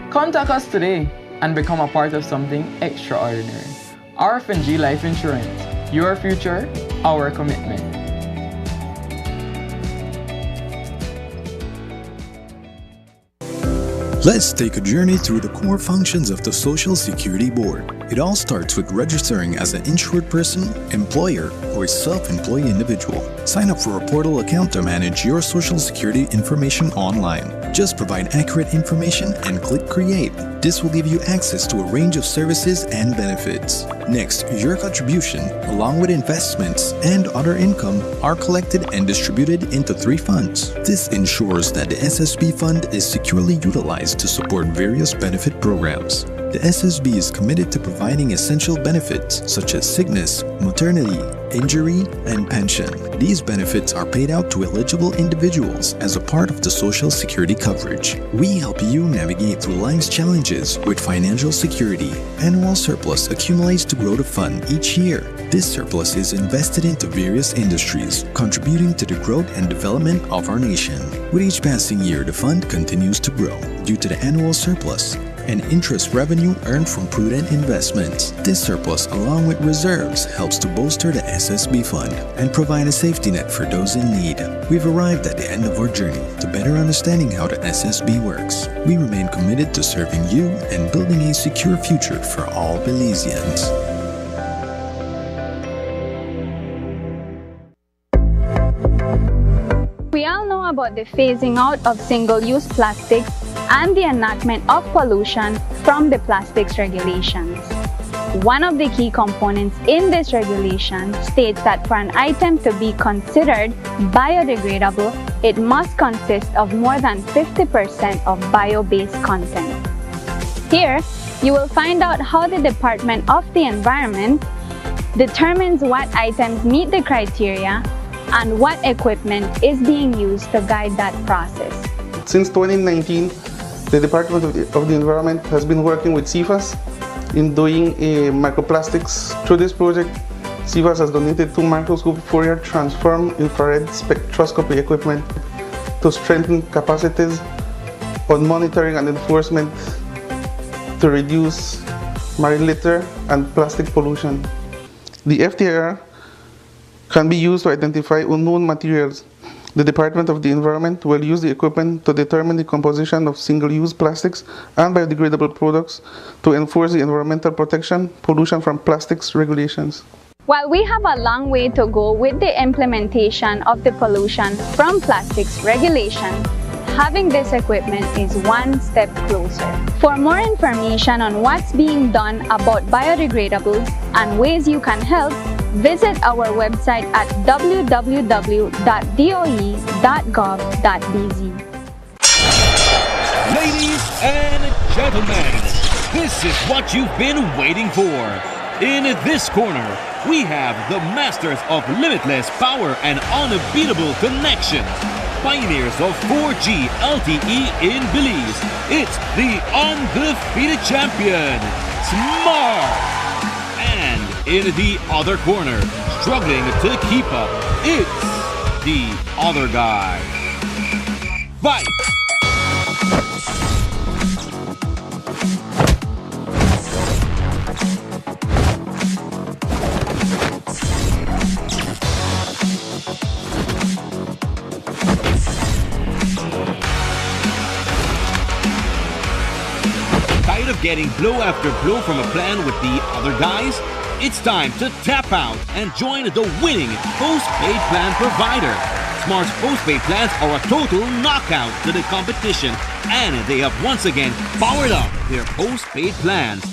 Contact us today and become a part of something extraordinary. RFNG Life Insurance, your future, our commitment. Let's take a journey through the core functions of the Social Security Board. It all starts with registering as an insured person, employer, or a self-employed individual. Sign up for a portal account to manage your Social Security information online. Just provide accurate information and click Create. This will give you access to a range of services and benefits. Next, your contribution, along with investments and other income, are collected and distributed into 3 funds. This ensures that the SSB fund is securely utilized to support various benefit programs. The SSB is committed to providing essential benefits such as sickness, maternity, injury, and pension. These benefits are paid out to eligible individuals as a part of the Social Security coverage. We help you navigate through life's challenges with financial security. Annual surplus accumulates to grow the fund each year. This surplus is invested into various industries, contributing to the growth and development of our nation. With each passing year, the fund continues to grow due to the annual surplus and interest revenue earned from prudent investments. This surplus, along with reserves, helps to bolster the SSB fund and provide a safety net for those in need. We've arrived at the end of our journey to better understanding how the SSB works. We remain committed to serving you and building a secure future for all Belizeans. We all know about the phasing out of single-use plastics and the enactment of pollution from the plastics regulations. One of the key components in this regulation states that for an item to be considered biodegradable, it must consist of more than 50% of bio-based content. Here, you will find out how the Department of the Environment determines what items meet the criteria and what equipment is being used to guide that process. Since 2019, the Department of the Environment has been working with CIFAS in doing microplastics. Through this project, CIFAS has donated 2 microscope Fourier transform infrared spectroscopy equipment to strengthen capacities on monitoring and enforcement to reduce marine litter and plastic pollution. The FTIR can be used to identify unknown materials. The Department of the Environment will use the equipment to determine the composition of single-use plastics and biodegradable products to enforce the environmental protection, pollution from plastics regulations. While we have a long way to go with the implementation of the pollution from plastics regulation, having this equipment is one step closer. For more information on what's being done about biodegradables and ways you can help, visit our website at www.doe.gov.bz. Ladies and gentlemen, this is what you've been waiting for. In this corner, we have the masters of limitless power and unbeatable connection. Pioneers of 4G LTE in Belize. It's the undefeated champion, Smart. And in the other corner, struggling to keep up, it's the other guy. Fight! Tired of getting blow after blow from a plan with the other guys? It's time to tap out and join the winning postpaid plan provider. Smart's postpaid plans are a total knockout to the competition, and they have once again powered up their postpaid plans.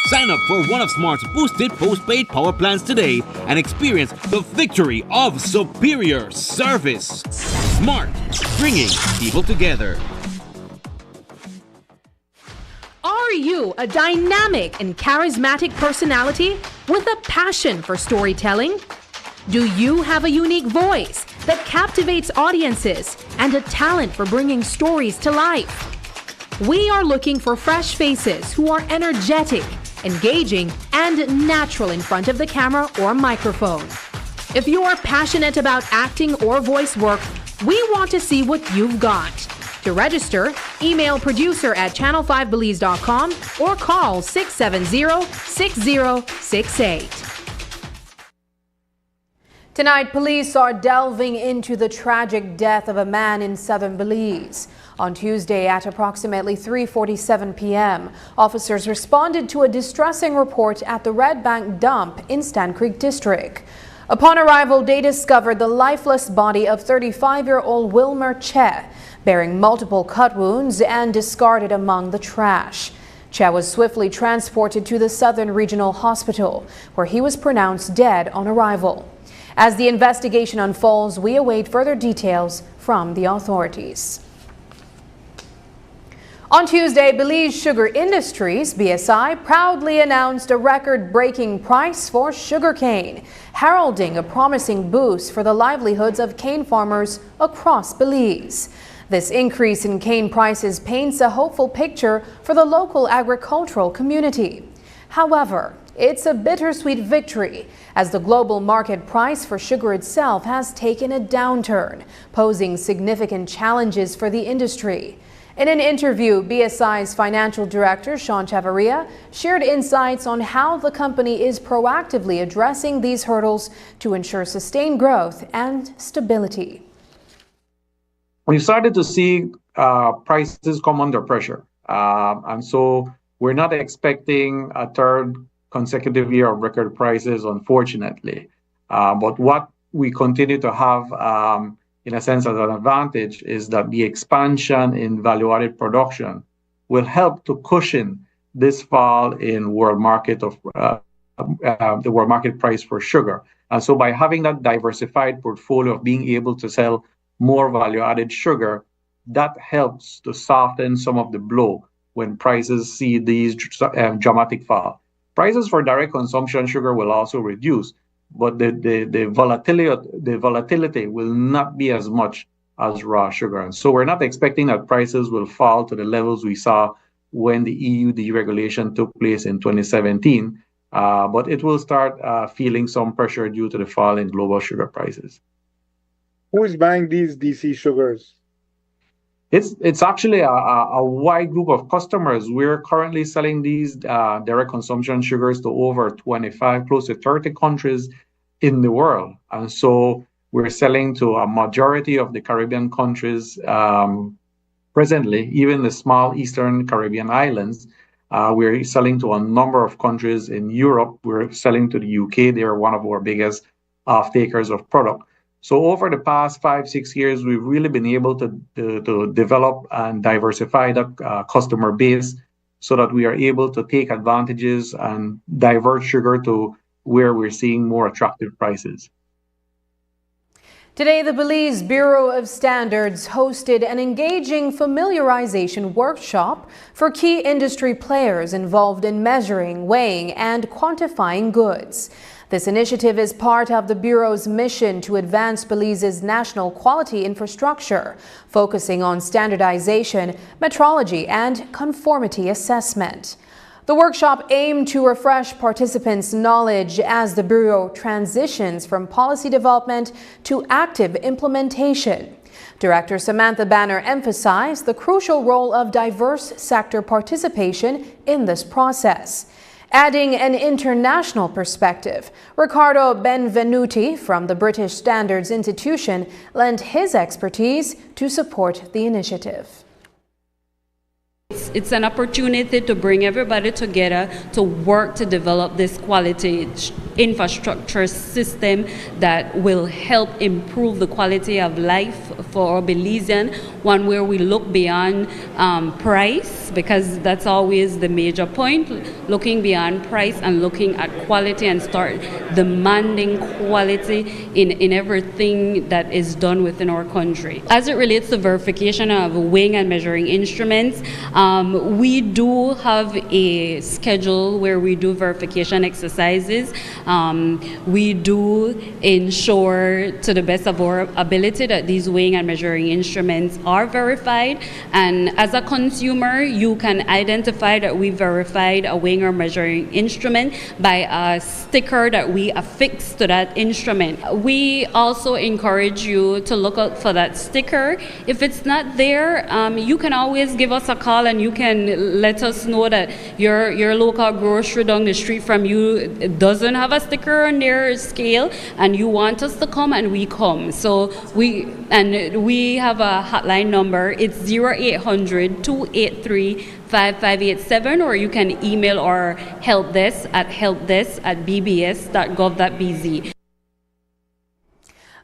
Sign up for one of Smart's boosted postpaid power plans today and experience the victory of superior service. Smart, bringing people together. Are you a dynamic and charismatic personality with a passion for storytelling? Do you have a unique voice that captivates audiences and a talent for bringing stories to life? We are looking for fresh faces who are energetic, engaging, and natural in front of the camera or microphone. If you are passionate about acting or voice work, we want to see what you've got. To register, email producer@channel5belize.com or call 670-6068. Tonight, police are delving into the tragic death of a man in southern Belize. On Tuesday at approximately 3:47 p.m., officers responded to a distressing report at the Red Bank dump in Stand Creek District. Upon arrival, they discovered the lifeless body of 35-year-old Wilmer Che, bearing multiple cut wounds and discarded among the trash. Che was swiftly transported to the Southern Regional Hospital, where he was pronounced dead on arrival. As the investigation unfolds, we await further details from the authorities. On Tuesday, Belize Sugar Industries, BSI, proudly announced a record-breaking price for sugarcane, heralding a promising boost for the livelihoods of cane farmers across Belize. This increase in cane prices paints a hopeful picture for the local agricultural community. However, it's a bittersweet victory, as the global market price for sugar itself has taken a downturn, posing significant challenges for the industry. In an interview, BSI's financial director, Sean Chavarria, shared insights on how the company is proactively addressing these hurdles to ensure sustained growth and stability. We started to see prices come under pressure. And so we're not expecting a third consecutive year of record prices, unfortunately. But what we continue to have, in a sense, as an advantage is that the expansion in value-added production will help to cushion this fall in the world market price for sugar. And so by having that diversified portfolio of being able to sell more value-added sugar, that helps to soften some of the blow when prices see these dramatic fall. Prices for direct consumption sugar will also reduce, but the volatility will not be as much as raw sugar. And so we're not expecting that prices will fall to the levels we saw when the EU deregulation took place in 2017, but it will start feeling some pressure due to the fall in global sugar prices. Who is buying these DC sugars? It's actually a wide group of customers. We're currently selling these direct consumption sugars to over 25, close to 30 countries in the world. And so we're selling to a majority of the Caribbean countries presently, even the small Eastern Caribbean islands. We're selling to a number of countries in Europe. We're selling to the UK. They are one of our biggest off-takers of product. So over the past 5-6 years, we've really been able to develop and diversify that customer base so that we are able to take advantages and divert sugar to where we're seeing more attractive prices. Today, the Belize Bureau of Standards hosted an engaging familiarization workshop for key industry players involved in measuring, weighing, and quantifying goods. This initiative is part of the Bureau's mission to advance Belize's national quality infrastructure, focusing on standardization, metrology, and conformity assessment. The workshop aimed to refresh participants' knowledge as the Bureau transitions from policy development to active implementation. Director Samantha Banner emphasized the crucial role of diverse sector participation in this process. Adding an international perspective, Riccardo Benvenuti from the British Standards Institution lent his expertise to support the initiative. It's an opportunity to bring everybody together to work to develop this quality infrastructure system that will help improve the quality of life for our Belizean, one where we look beyond price, because that's always the major point, looking beyond price and looking at quality and start demanding quality in everything that is done within our country. As it relates to verification of weighing and measuring instruments, we do have a schedule where we do verification exercises. We do ensure to the best of our ability that these weighing and measuring instruments are verified, and as a consumer you can identify that we verified a weighing or measuring instrument by a sticker that we affix to that instrument. We also encourage you to look out for that sticker. If it's not there, you can always give us a call and you can let us know that your local grocery down the street from you doesn't have a sticker on their scale and you want us to come, and we come. So we have a hotline number. It's 0800-283-5587, or you can email our helpdesk at helpdesk@bbs.gov.bz.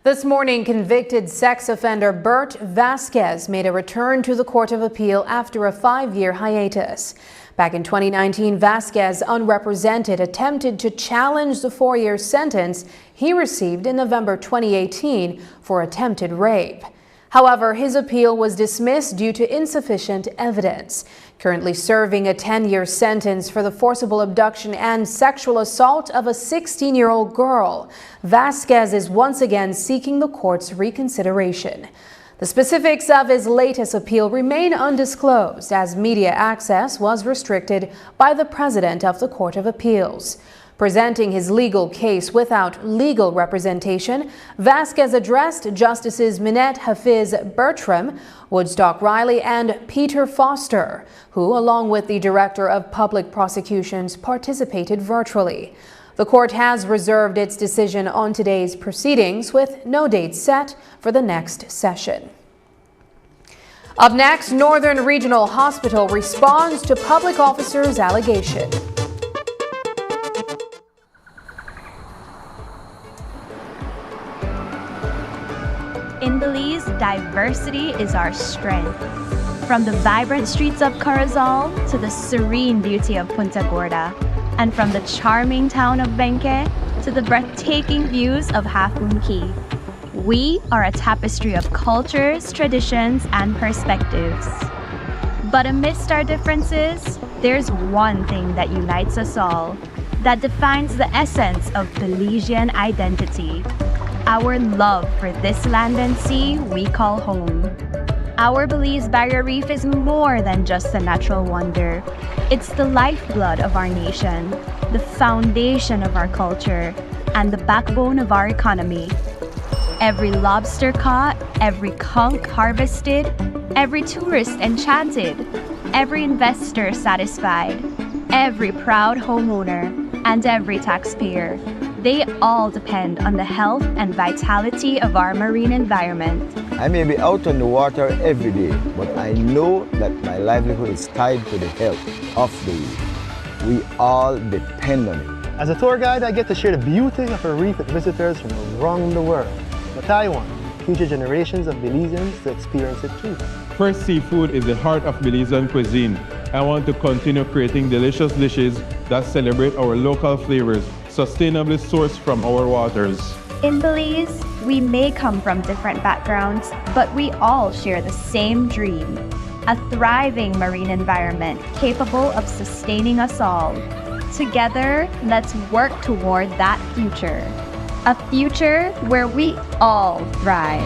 This morning, convicted sex offender Bert Vasquez made a return to the Court of Appeal after a 5-year hiatus. Back in 2019, Vasquez, unrepresented, attempted to challenge the 4-year sentence he received in November 2018 for attempted rape. However, his appeal was dismissed due to insufficient evidence. Currently serving a 10-year sentence for the forcible abduction and sexual assault of a 16-year-old girl, Vasquez is once again seeking the court's reconsideration. The specifics of his latest appeal remain undisclosed, as media access was restricted by the president of the Court of Appeals. Presenting his legal case without legal representation, Vasquez addressed Justices Minette Hafiz Bertram, Woodstock Riley, and Peter Foster, who, along with the Director of Public Prosecutions, participated virtually. The court has reserved its decision on today's proceedings, with no date set for the next session. Up next, Northern Regional Hospital responds to public officer's allegation. In Belize, diversity is our strength. From the vibrant streets of Corozal to the serene beauty of Punta Gorda, and from the charming town of Benque to the breathtaking views of Half Moon Cay. We are a tapestry of cultures, traditions, and perspectives. But amidst our differences, there's one thing that unites us all, that defines the essence of Belizean identity. Our love for this land and sea we call home. Our Belize Barrier Reef is more than just a natural wonder. It's the lifeblood of our nation, the foundation of our culture, and the backbone of our economy. Every lobster caught, every conch harvested, every tourist enchanted, every investor satisfied, every proud homeowner, and every taxpayer. They all depend on the health and vitality of our marine environment. I may be out on the water every day, but I know that my livelihood is tied to the health of the reef. We all depend on it. As a tour guide, I get to share the beauty of a reef with visitors from around the world. But Taiwan, future generations of Belizeans to experience it too. Fresh seafood is the heart of Belizean cuisine. I want to continue creating delicious dishes that celebrate our local flavors, sustainably sourced from our waters. In Belize, we may come from different backgrounds, but we all share the same dream. A thriving marine environment capable of sustaining us all. Together, let's work toward that future. A future where we all thrive.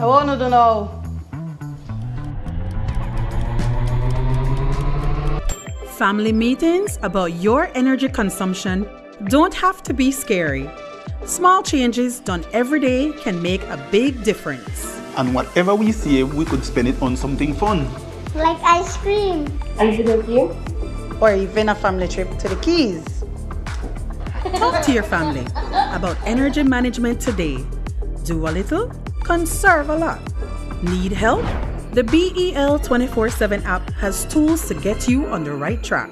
So I want to know. Family meetings about your energy consumption don't have to be scary. Small changes done every day can make a big difference. And whatever we save, we could spend it on something fun. Like ice cream. And video game. Or even a family trip to the Keys. Talk to your family about energy management today. Do a little, conserve a lot. Need help? The BEL 24/7 app has tools to get you on the right track.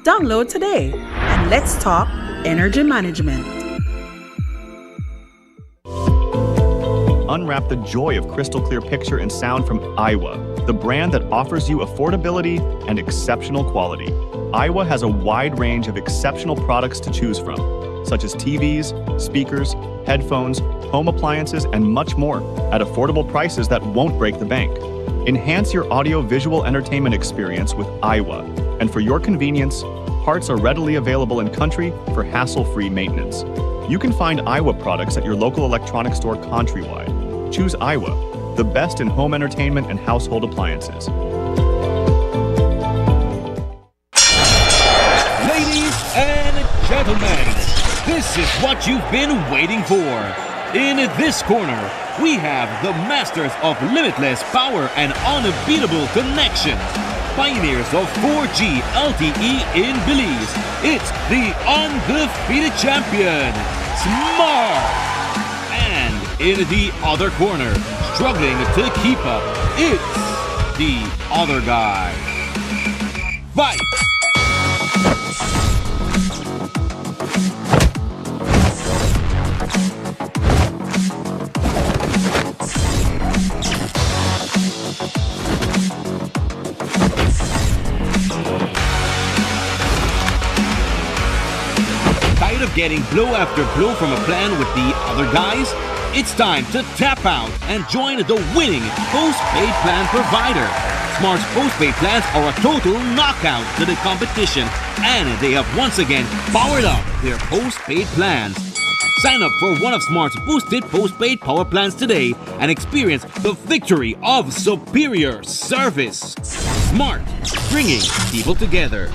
Download today and let's talk energy management. Unwrap the joy of crystal clear picture and sound from Iowa, the brand that offers you affordability and exceptional quality. Iowa has a wide range of exceptional products to choose from, such as TVs, speakers, headphones, home appliances, and much more at affordable prices that won't break the bank. Enhance your audio-visual entertainment experience with Iowa, and for your convenience, parts are readily available in country for hassle-free maintenance. You can find Iowa products at your local electronics store countrywide. Choose Iowa, the best in home entertainment and household appliances. Ladies and gentlemen, this is what you've been waiting for. In this corner, we have the masters of limitless power and unbeatable connection. Pioneers of 4G LTE in Belize. It's the undefeated champion, Smart. And in the other corner, struggling to keep up, it's the other guy. Fight! Of getting blow after blow from a plan with the other guys? It's time to tap out and join the winning postpaid plan provider. Smart's postpaid plans are a total knockout to the competition, and they have once again powered up their postpaid plans. Sign up for one of Smart's boosted postpaid power plans today and experience the victory of superior service. Smart, bringing people together.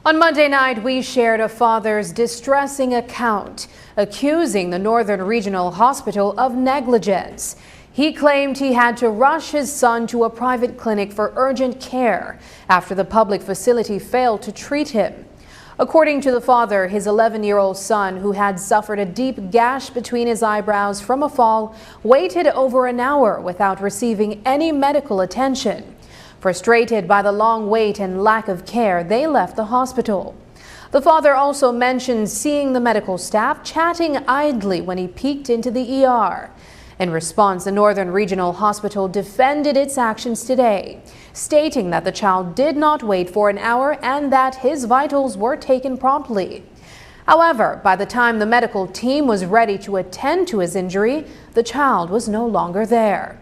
On Monday night, we shared a father's distressing account, accusing the Northern Regional Hospital of negligence. He claimed he had to rush his son to a private clinic for urgent care after the public facility failed to treat him. According to the father, his 11-year-old son, who had suffered a deep gash between his eyebrows from a fall, waited over an hour without receiving any medical attention. Frustrated by the long wait and lack of care, they left the hospital. The father also mentioned seeing the medical staff chatting idly when he peeked into the ER. In response, the Northern Regional Hospital defended its actions today, stating that the child did not wait for an hour and that his vitals were taken promptly. However, by the time the medical team was ready to attend to his injury, the child was no longer there.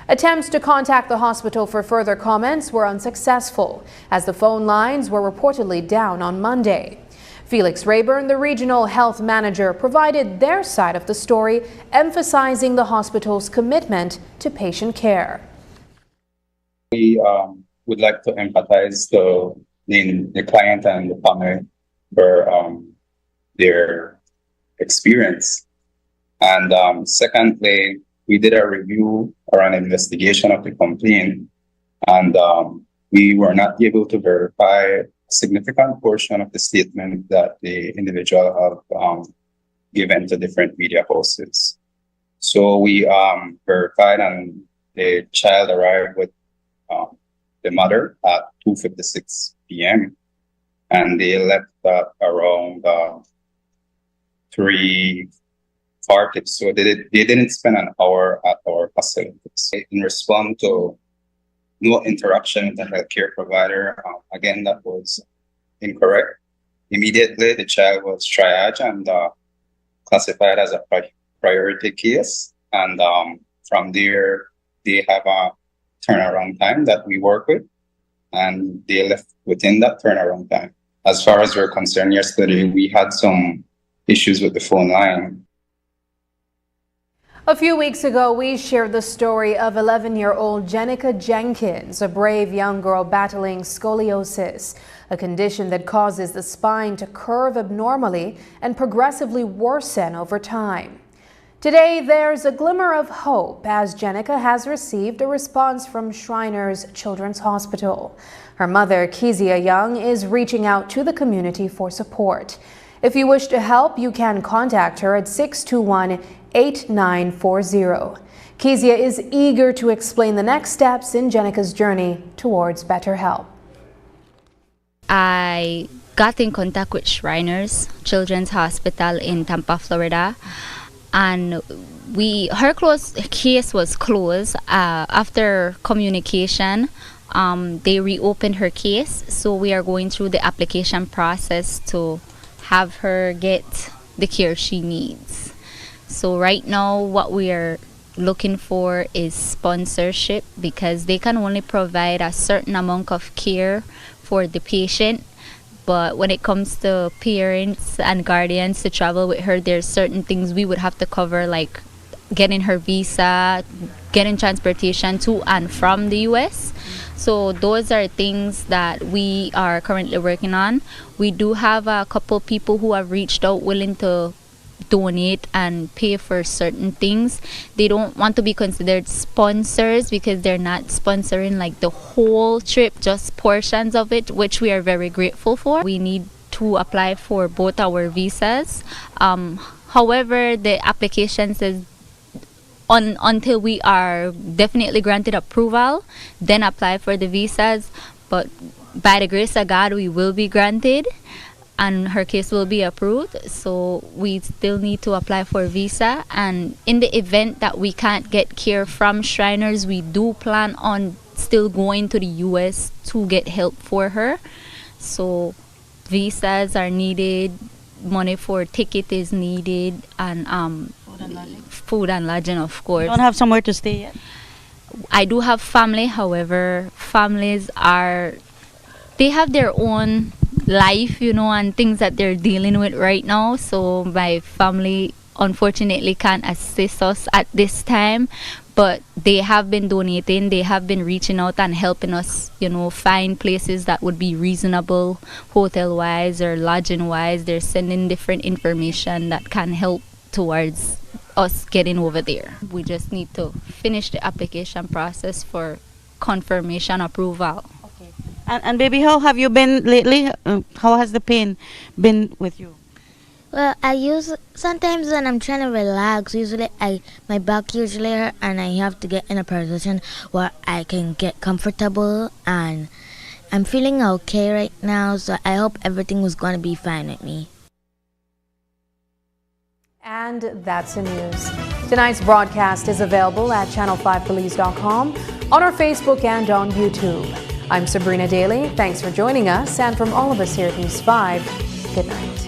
Attempts to contact the hospital for further comments were unsuccessful, as the phone lines were reportedly down on Monday. Felix Rayburn, the regional health manager, provided their side of the story, emphasizing the hospital's commitment to patient care. We would like to empathize the client and the family for their experience. And secondly, we did a review or an investigation of the complaint, and we were not able to verify a significant portion of the statement that the individual have given to different media houses. So we verified, and the child arrived with the mother at 2:56 p.m. and they left at around 3:40. So they didn't spend an hour at our facilities. In response to no interaction with the healthcare provider, again, that was incorrect. Immediately, the child was triaged and classified as a priority case. And from there, they have a turnaround time that we work with, and they left within that turnaround time. As far as we're concerned, yesterday, we had some issues with the phone line. A few weeks ago, we shared the story of 11-year-old Jenica Jenkins, a brave young girl battling scoliosis, a condition that causes the spine to curve abnormally and progressively worsen over time. Today, there's a glimmer of hope as Jenica has received a response from Shriners Children's Hospital. Her mother, Kezia Young, is reaching out to the community for support. If you wish to help, you can contact her at 621-8940. Kezia is eager to explain the next steps in Jenica's journey towards better health. I got in contact with Shriners Children's Hospital in Tampa, Florida, and her case was closed after communication. They reopened her case, so we are going through the application process to have her get the care she needs. So right now what we are looking for is sponsorship, because they can only provide a certain amount of care for the patient, but when it comes to parents and guardians to travel with her, there's certain things we would have to cover, like getting her visa, getting transportation to and from the US. So those are things that we are currently working on. We do have a couple people who have reached out willing to donate and pay for certain things. They don't want to be considered sponsors because they're not sponsoring like the whole trip, just portions of it, which we are very grateful for. We need to apply for both our visas. However, the application says until we are definitely granted approval, then apply for the visas. But by the grace of God, we will be granted and her case will be approved. So we still need to apply for a visa. And in the event that we can't get care from Shriners, we do plan on still going to the US to get help for her. So visas are needed, money for ticket is needed, and food and lodging, of course. You don't have somewhere to stay yet? I do have family. However, families they have their own life, and things that they're dealing with right now. So my family unfortunately can't assist us at this time, but they have been donating. They have been reaching out and helping us, find places that would be reasonable, hotel-wise or lodging-wise. They're sending different information that can help towards us getting over there. We just need to finish the application process for confirmation approval. Okay. And baby, how have you been lately? How has the pain been with you? Well, sometimes when I'm trying to relax, usually my back usually hurt, and I have to get in a position where I can get comfortable, and I'm feeling okay right now, so I hope everything was going to be fine with me. And that's the news. Tonight's broadcast is available at channel5police.com, on our Facebook and on YouTube. I'm Sabrina Daly. Thanks for joining us, and from all of us here at News 5, good night.